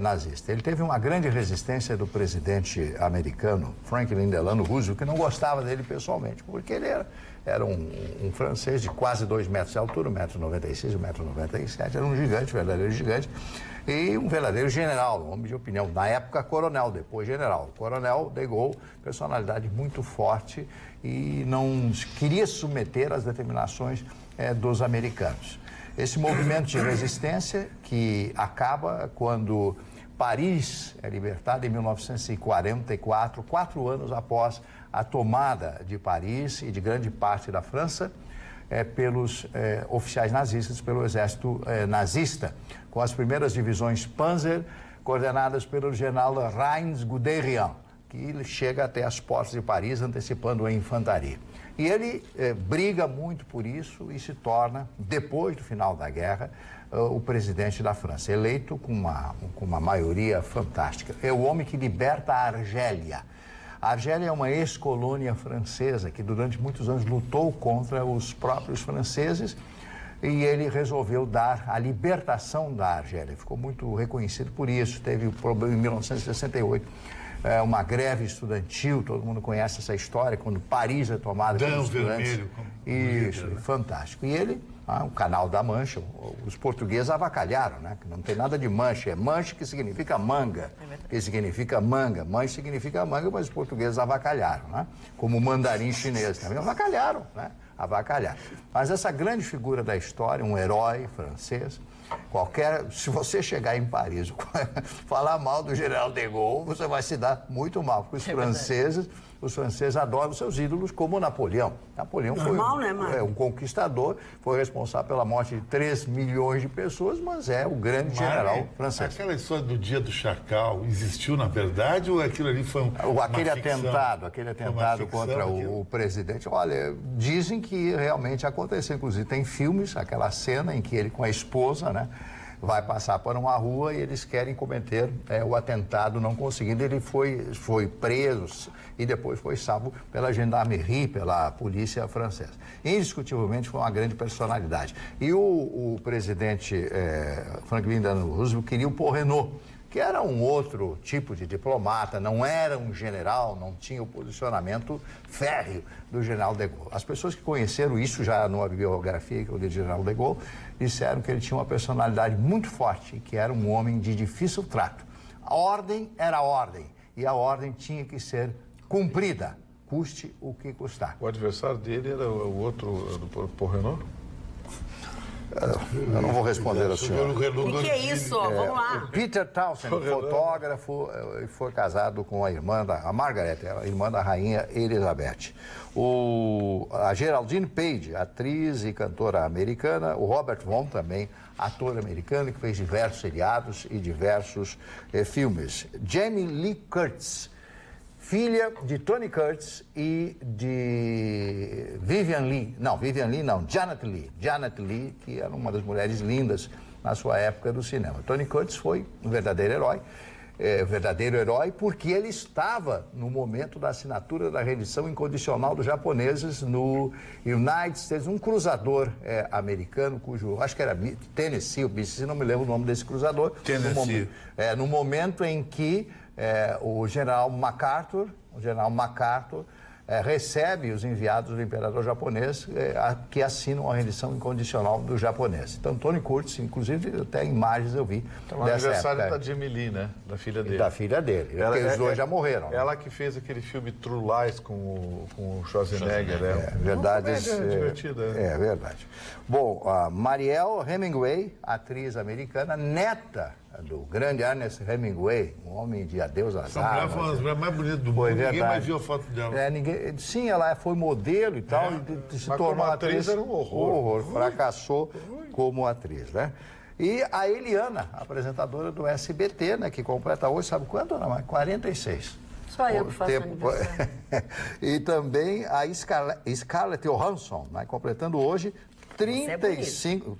nazistas. Ele teve uma grande resistência do presidente americano, Franklin Delano Roosevelt, que não gostava dele pessoalmente, porque ele era um francês de quase 2 metros de altura, 1,96 m, 1,97 m, era um gigante, verdadeiro gigante, e um verdadeiro general, um homem de opinião. Na época, coronel, depois general. Coronel de Gaulle, personalidade muito forte e não queria se submeter às determinações dos americanos. Esse movimento de resistência que acaba quando Paris é libertada em 1944, 4 anos após a tomada de Paris e de grande parte da França pelos oficiais nazistas, pelo exército nazista, com as primeiras divisões Panzer, coordenadas pelo general Heinz Guderian, que chega até as portas de Paris, antecipando a infantaria. E ele briga muito por isso e se torna, depois do final da guerra, o presidente da França, eleito com uma maioria fantástica. É o homem que liberta a Argélia. A Argélia é uma ex-colônia francesa que durante muitos anos lutou contra os próprios franceses e ele resolveu dar a libertação da Argélia. Ficou muito reconhecido por isso. Teve o problema em 1968, uma greve estudantil, todo mundo conhece essa história, quando Paris é tomada pelos estudantes. Vermelho. Isso, líder, né? Fantástico. E ele, o Canal da Mancha, os portugueses avacalharam, né? Que não tem nada de mancha, é mancha que significa manga, que significa manga. Mancha significa manga, mas os portugueses avacalharam, né? Como o mandarim chinês também, avacalharam, né? Avacalharam. Mas essa grande figura da história, um herói francês, se você chegar em Paris falar mal do general de Gaulle, você vai se dar muito mal, porque os franceses adoram seus ídolos, como Napoleão. Napoleão foi um conquistador, foi responsável pela morte de 3 milhões de pessoas, mas é o grande general francês. Aquela história do dia do Chacal existiu na verdade ou aquilo ali foi aquele atentado contra o presidente? Olha, dizem que realmente aconteceu, inclusive tem filmes, aquela cena em que ele com a esposa, né, vai passar por uma rua e eles querem cometer o atentado, não conseguindo. Ele foi preso e depois foi salvo pela gendarmerie, pela polícia francesa. Indiscutivelmente foi uma grande personalidade. E o presidente Franklin Delano Roosevelt queria o Paul Renault, que era um outro tipo de diplomata, não era um general, não tinha o posicionamento férreo do general de Gaulle. As pessoas que conheceram isso já numa biografia que eu li do general de Gaulle, disseram que ele tinha uma personalidade muito forte e que era um homem de difícil trato. A ordem era ordem e a ordem tinha que ser cumprida, custe o que custar. O adversário dele era o outro, do Paul Renault? Eu não vou responder ao senhor. O que é isso? Vamos lá. Peter Townsend, fotógrafo, foi casado com a irmã a Margaret, a irmã da rainha Elizabeth. A Geraldine Page, atriz e cantora americana. O Robert Vaughn, também ator americano, que fez diversos seriados e diversos filmes. Jamie Lee Curtis, filha de Tony Curtis e de Janet Leigh, que era uma das mulheres lindas na sua época do cinema. Tony Curtis foi um verdadeiro herói verdadeiro herói, porque ele estava no momento da assinatura da rendição incondicional dos japoneses no United States, um cruzador americano, cujo, acho que era Tennessee, o BC, não me lembro o nome desse cruzador. Tennessee. No momento em que o general MacArthur recebe os enviados do imperador japonês que assinam a rendição incondicional do japonês. Então, Tony Curtis, inclusive, até imagens eu vi. Então, o aniversário da Jamie Lee, né? Da filha dele. Da filha dele, porque os dois já morreram. Ela que fez aquele filme True Lies com o Schwarzenegger, né? Verdade. É divertida. É verdade. Bom, a Mariel Hemingway, atriz americana, neta do grande Ernest Hemingway, um homem de adeus às Essa mulher foi uma das mulheres mais bonitas do mundo. Ninguém mais viu a foto dela. Sim, ela foi modelo e tal, e se tornou atriz. Era um horror. Fracassou como atriz, né? E a Eliana, apresentadora do SBT, né, que completa hoje, sabe quanto, Ana Maria? 46. Só eu que faço aniversário. E também a Scarlett Johansson, né, completando hoje 35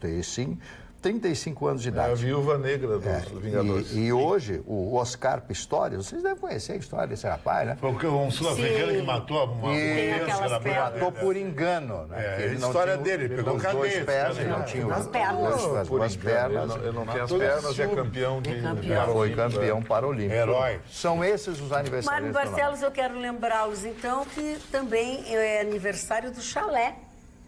anos de idade. É a viúva negra dos Vingadores. E hoje, o Oscar Pistorius, vocês devem conhecer a história desse rapaz, né? Foi um sul-africano que matou uma criança. Matou por engano, né? É a história dele, ele pegou dois pés, ele não tinha duas pernas. Ele não tem as pernas e é campeão de Foi campeão paralímpico. Herói. São esses os aniversários. Mário Barcelos, eu quero lembrá-los, então, que também é aniversário do Chalé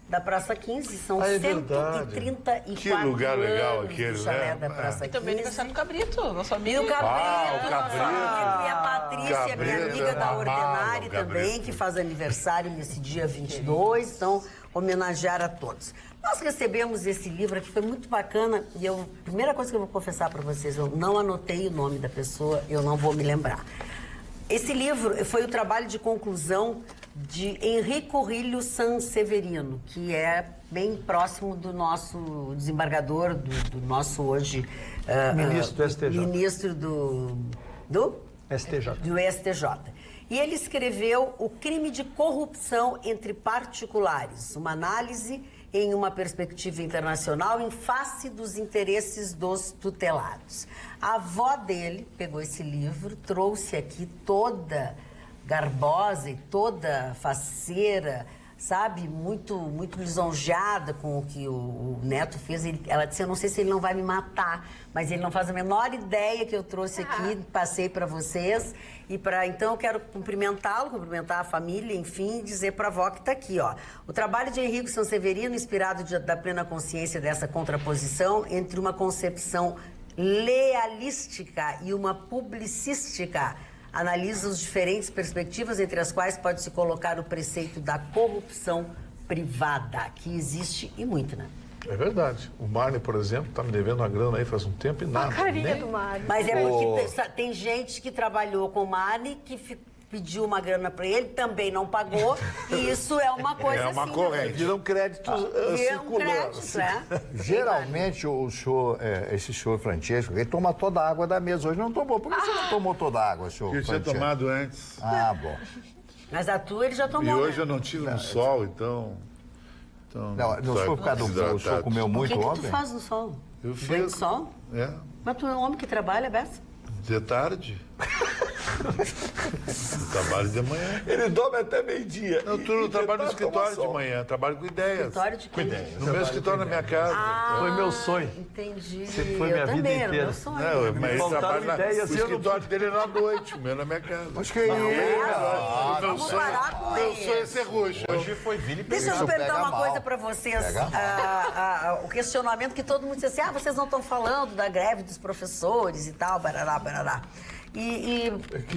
da Praça 15, são 134 que lugar legal aquele, do Chalé da Praça 15. E também aniversário do Cabrito, nosso amigo. E o Cabrito, nosso amigo, e a Patrícia, minha amiga da Ordenari também, que faz aniversário nesse dia 22, então, homenagear a todos. Nós recebemos esse livro aqui, foi muito bacana, e a primeira coisa que eu vou confessar para vocês, eu não anotei o nome da pessoa, eu não vou me lembrar. Esse livro foi o trabalho de conclusão de Enrico Rilho Sanseverino, que é bem próximo do nosso desembargador, do nosso hoje... ministro do STJ. Ministro do STJ. Do STJ. E ele escreveu O Crime de Corrupção entre Particulares, uma análise em uma perspectiva internacional em face dos interesses dos tutelados. A avó dele pegou esse livro, trouxe aqui toda garbosa e toda faceira, sabe, muito lisonjeada com o que o neto fez. Ela disse, eu não sei se ele não vai me matar, mas ele não faz a menor ideia que eu trouxe aqui, passei para vocês. Então eu quero cumprimentar a família, enfim, e dizer para a avó que está aqui, ó. O trabalho de Enrico Sanseverino, inspirado da plena consciência dessa contraposição entre uma concepção lealística e uma publicística, analisa as diferentes perspectivas entre as quais pode se colocar o preceito da corrupção privada, que existe e muito, né? É verdade. O Marne, por exemplo, está me devendo uma grana aí faz um tempo e nada. A carinha do Marne. Mas é porque tem gente que trabalhou com o Marne que pediu uma grana para ele, também não pagou, e isso é uma coisa uma assim... corrente. Viram créditos circulando. Geralmente, esse senhor Francesco, ele toma toda a água da mesa. Hoje não tomou. Por que você não tomou toda a água, senhor Eu tinha tomado antes. Ah, bom. Mas a tua ele já tomou, E hoje né? eu não tive no sol, então... Não foi por causa do sol. O senhor comeu muito ontem? O que tu faz no sol? Eu Banho de sol? É. Mas tu é um homem que trabalha, Bessa? De tarde. Trabalho de manhã. Ele dorme até meio-dia. Eu trabalho no escritório de manhã, trabalho com ideias. Escritório de quê? No meu escritório na minha casa. Foi meu sonho. Entendi. Sempre foi minha vida também, inteira. era meu sonho. Não, mas ele faltaram trabalha ideias, o escritório dele é na noite, o meu na minha casa. Mas que isso? Vamos parar com Meu ele. sonho é ser roxo. Hoje foi Vili Deixa eu Isso perguntar pega uma mal. coisa para vocês. Pega O questionamento que todo mundo diz assim, vocês não estão falando da greve dos professores e tal, barará, barará. Que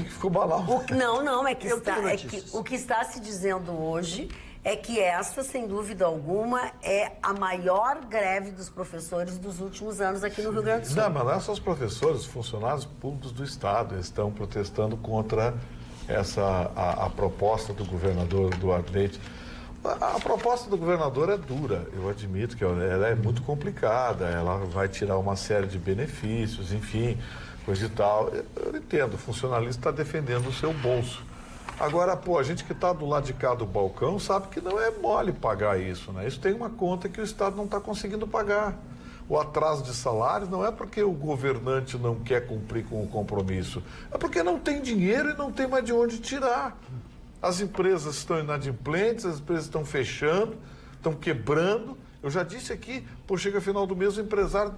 ficou balão. Não, é que Eu tenho notícias. o que está se dizendo hoje é que essa, sem dúvida alguma, é a maior greve dos professores dos últimos anos aqui no Rio Grande do Sul. Não, mas não é só os professores, os funcionários públicos do Estado estão protestando contra a proposta do governador Eduardo Leite. A proposta do governador é dura, eu admito que ela é muito complicada, ela vai tirar uma série de benefícios, enfim, coisa e tal. Eu entendo, o funcionalista está defendendo o seu bolso. Agora, a gente que está do lado de cá do balcão sabe que não é mole pagar isso, né? Isso tem uma conta que o Estado não está conseguindo pagar. o atraso de salários não é porque o governante não quer cumprir com o compromisso, é porque não tem dinheiro e não tem mais de onde tirar. As empresas estão inadimplentes, as empresas estão fechando, estão quebrando. Eu já disse aqui, chega final do mês, o empresário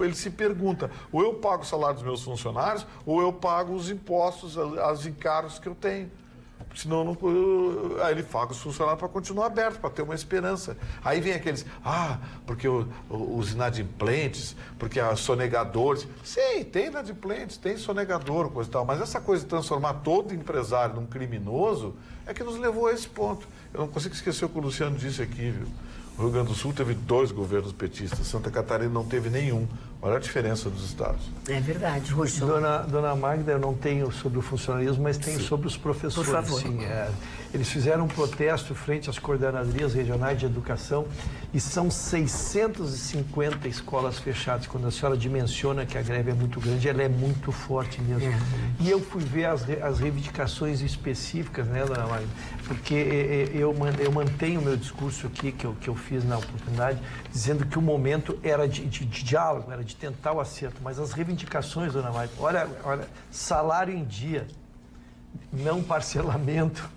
ele se pergunta, ou eu pago o salário dos meus funcionários, ou eu pago os impostos, os encargos que eu tenho. Senão, aí ele paga os funcionários para continuar aberto, para ter uma esperança. Aí vem aqueles, porque os inadimplentes, porque os sonegadores. Sim, tem inadimplentes, tem sonegador, coisa e tal, mas essa coisa de transformar todo empresário num criminoso é que nos levou a esse ponto. Eu não consigo esquecer o que o Luciano disse aqui, viu? O Rio Grande do Sul teve 2 governos petistas, Santa Catarina não teve nenhum. Olha a diferença dos estados. É verdade, Rússio. Dona Magda, eu não tenho sobre o funcionalismo, mas tenho sobre os professores. Por favor. Sim, eles fizeram um protesto frente às coordenadorias regionais de educação e são 650 escolas fechadas. Quando a senhora dimensiona que a greve é muito grande, ela é muito forte mesmo. E eu fui ver as reivindicações específicas, né, Dona Magda? Porque eu mantenho o meu discurso aqui, que eu fiz na oportunidade, dizendo que o momento era de diálogo, era de tentar o acerto. Mas as reivindicações, Dona Magda, olha, salário em dia, não parcelamento,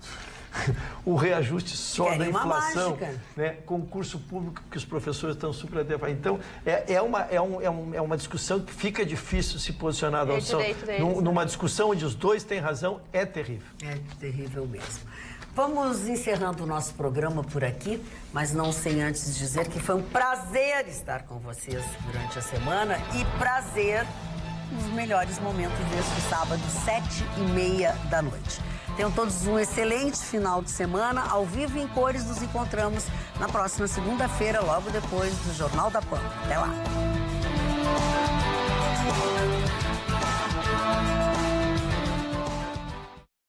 o reajuste só da inflação, né? Concurso público que os professores estão super adequados. Então, é uma discussão que fica difícil se posicionar. Numa discussão onde os dois têm razão, é terrível. É terrível mesmo. Vamos encerrando o nosso programa por aqui, mas não sem antes dizer que foi um prazer estar com vocês durante a semana e prazer nos melhores momentos deste sábado, 7h30 da noite. Tenham todos um excelente final de semana. Ao vivo em cores, nos encontramos na próxima segunda-feira, logo depois do Jornal da Pampa. Até lá!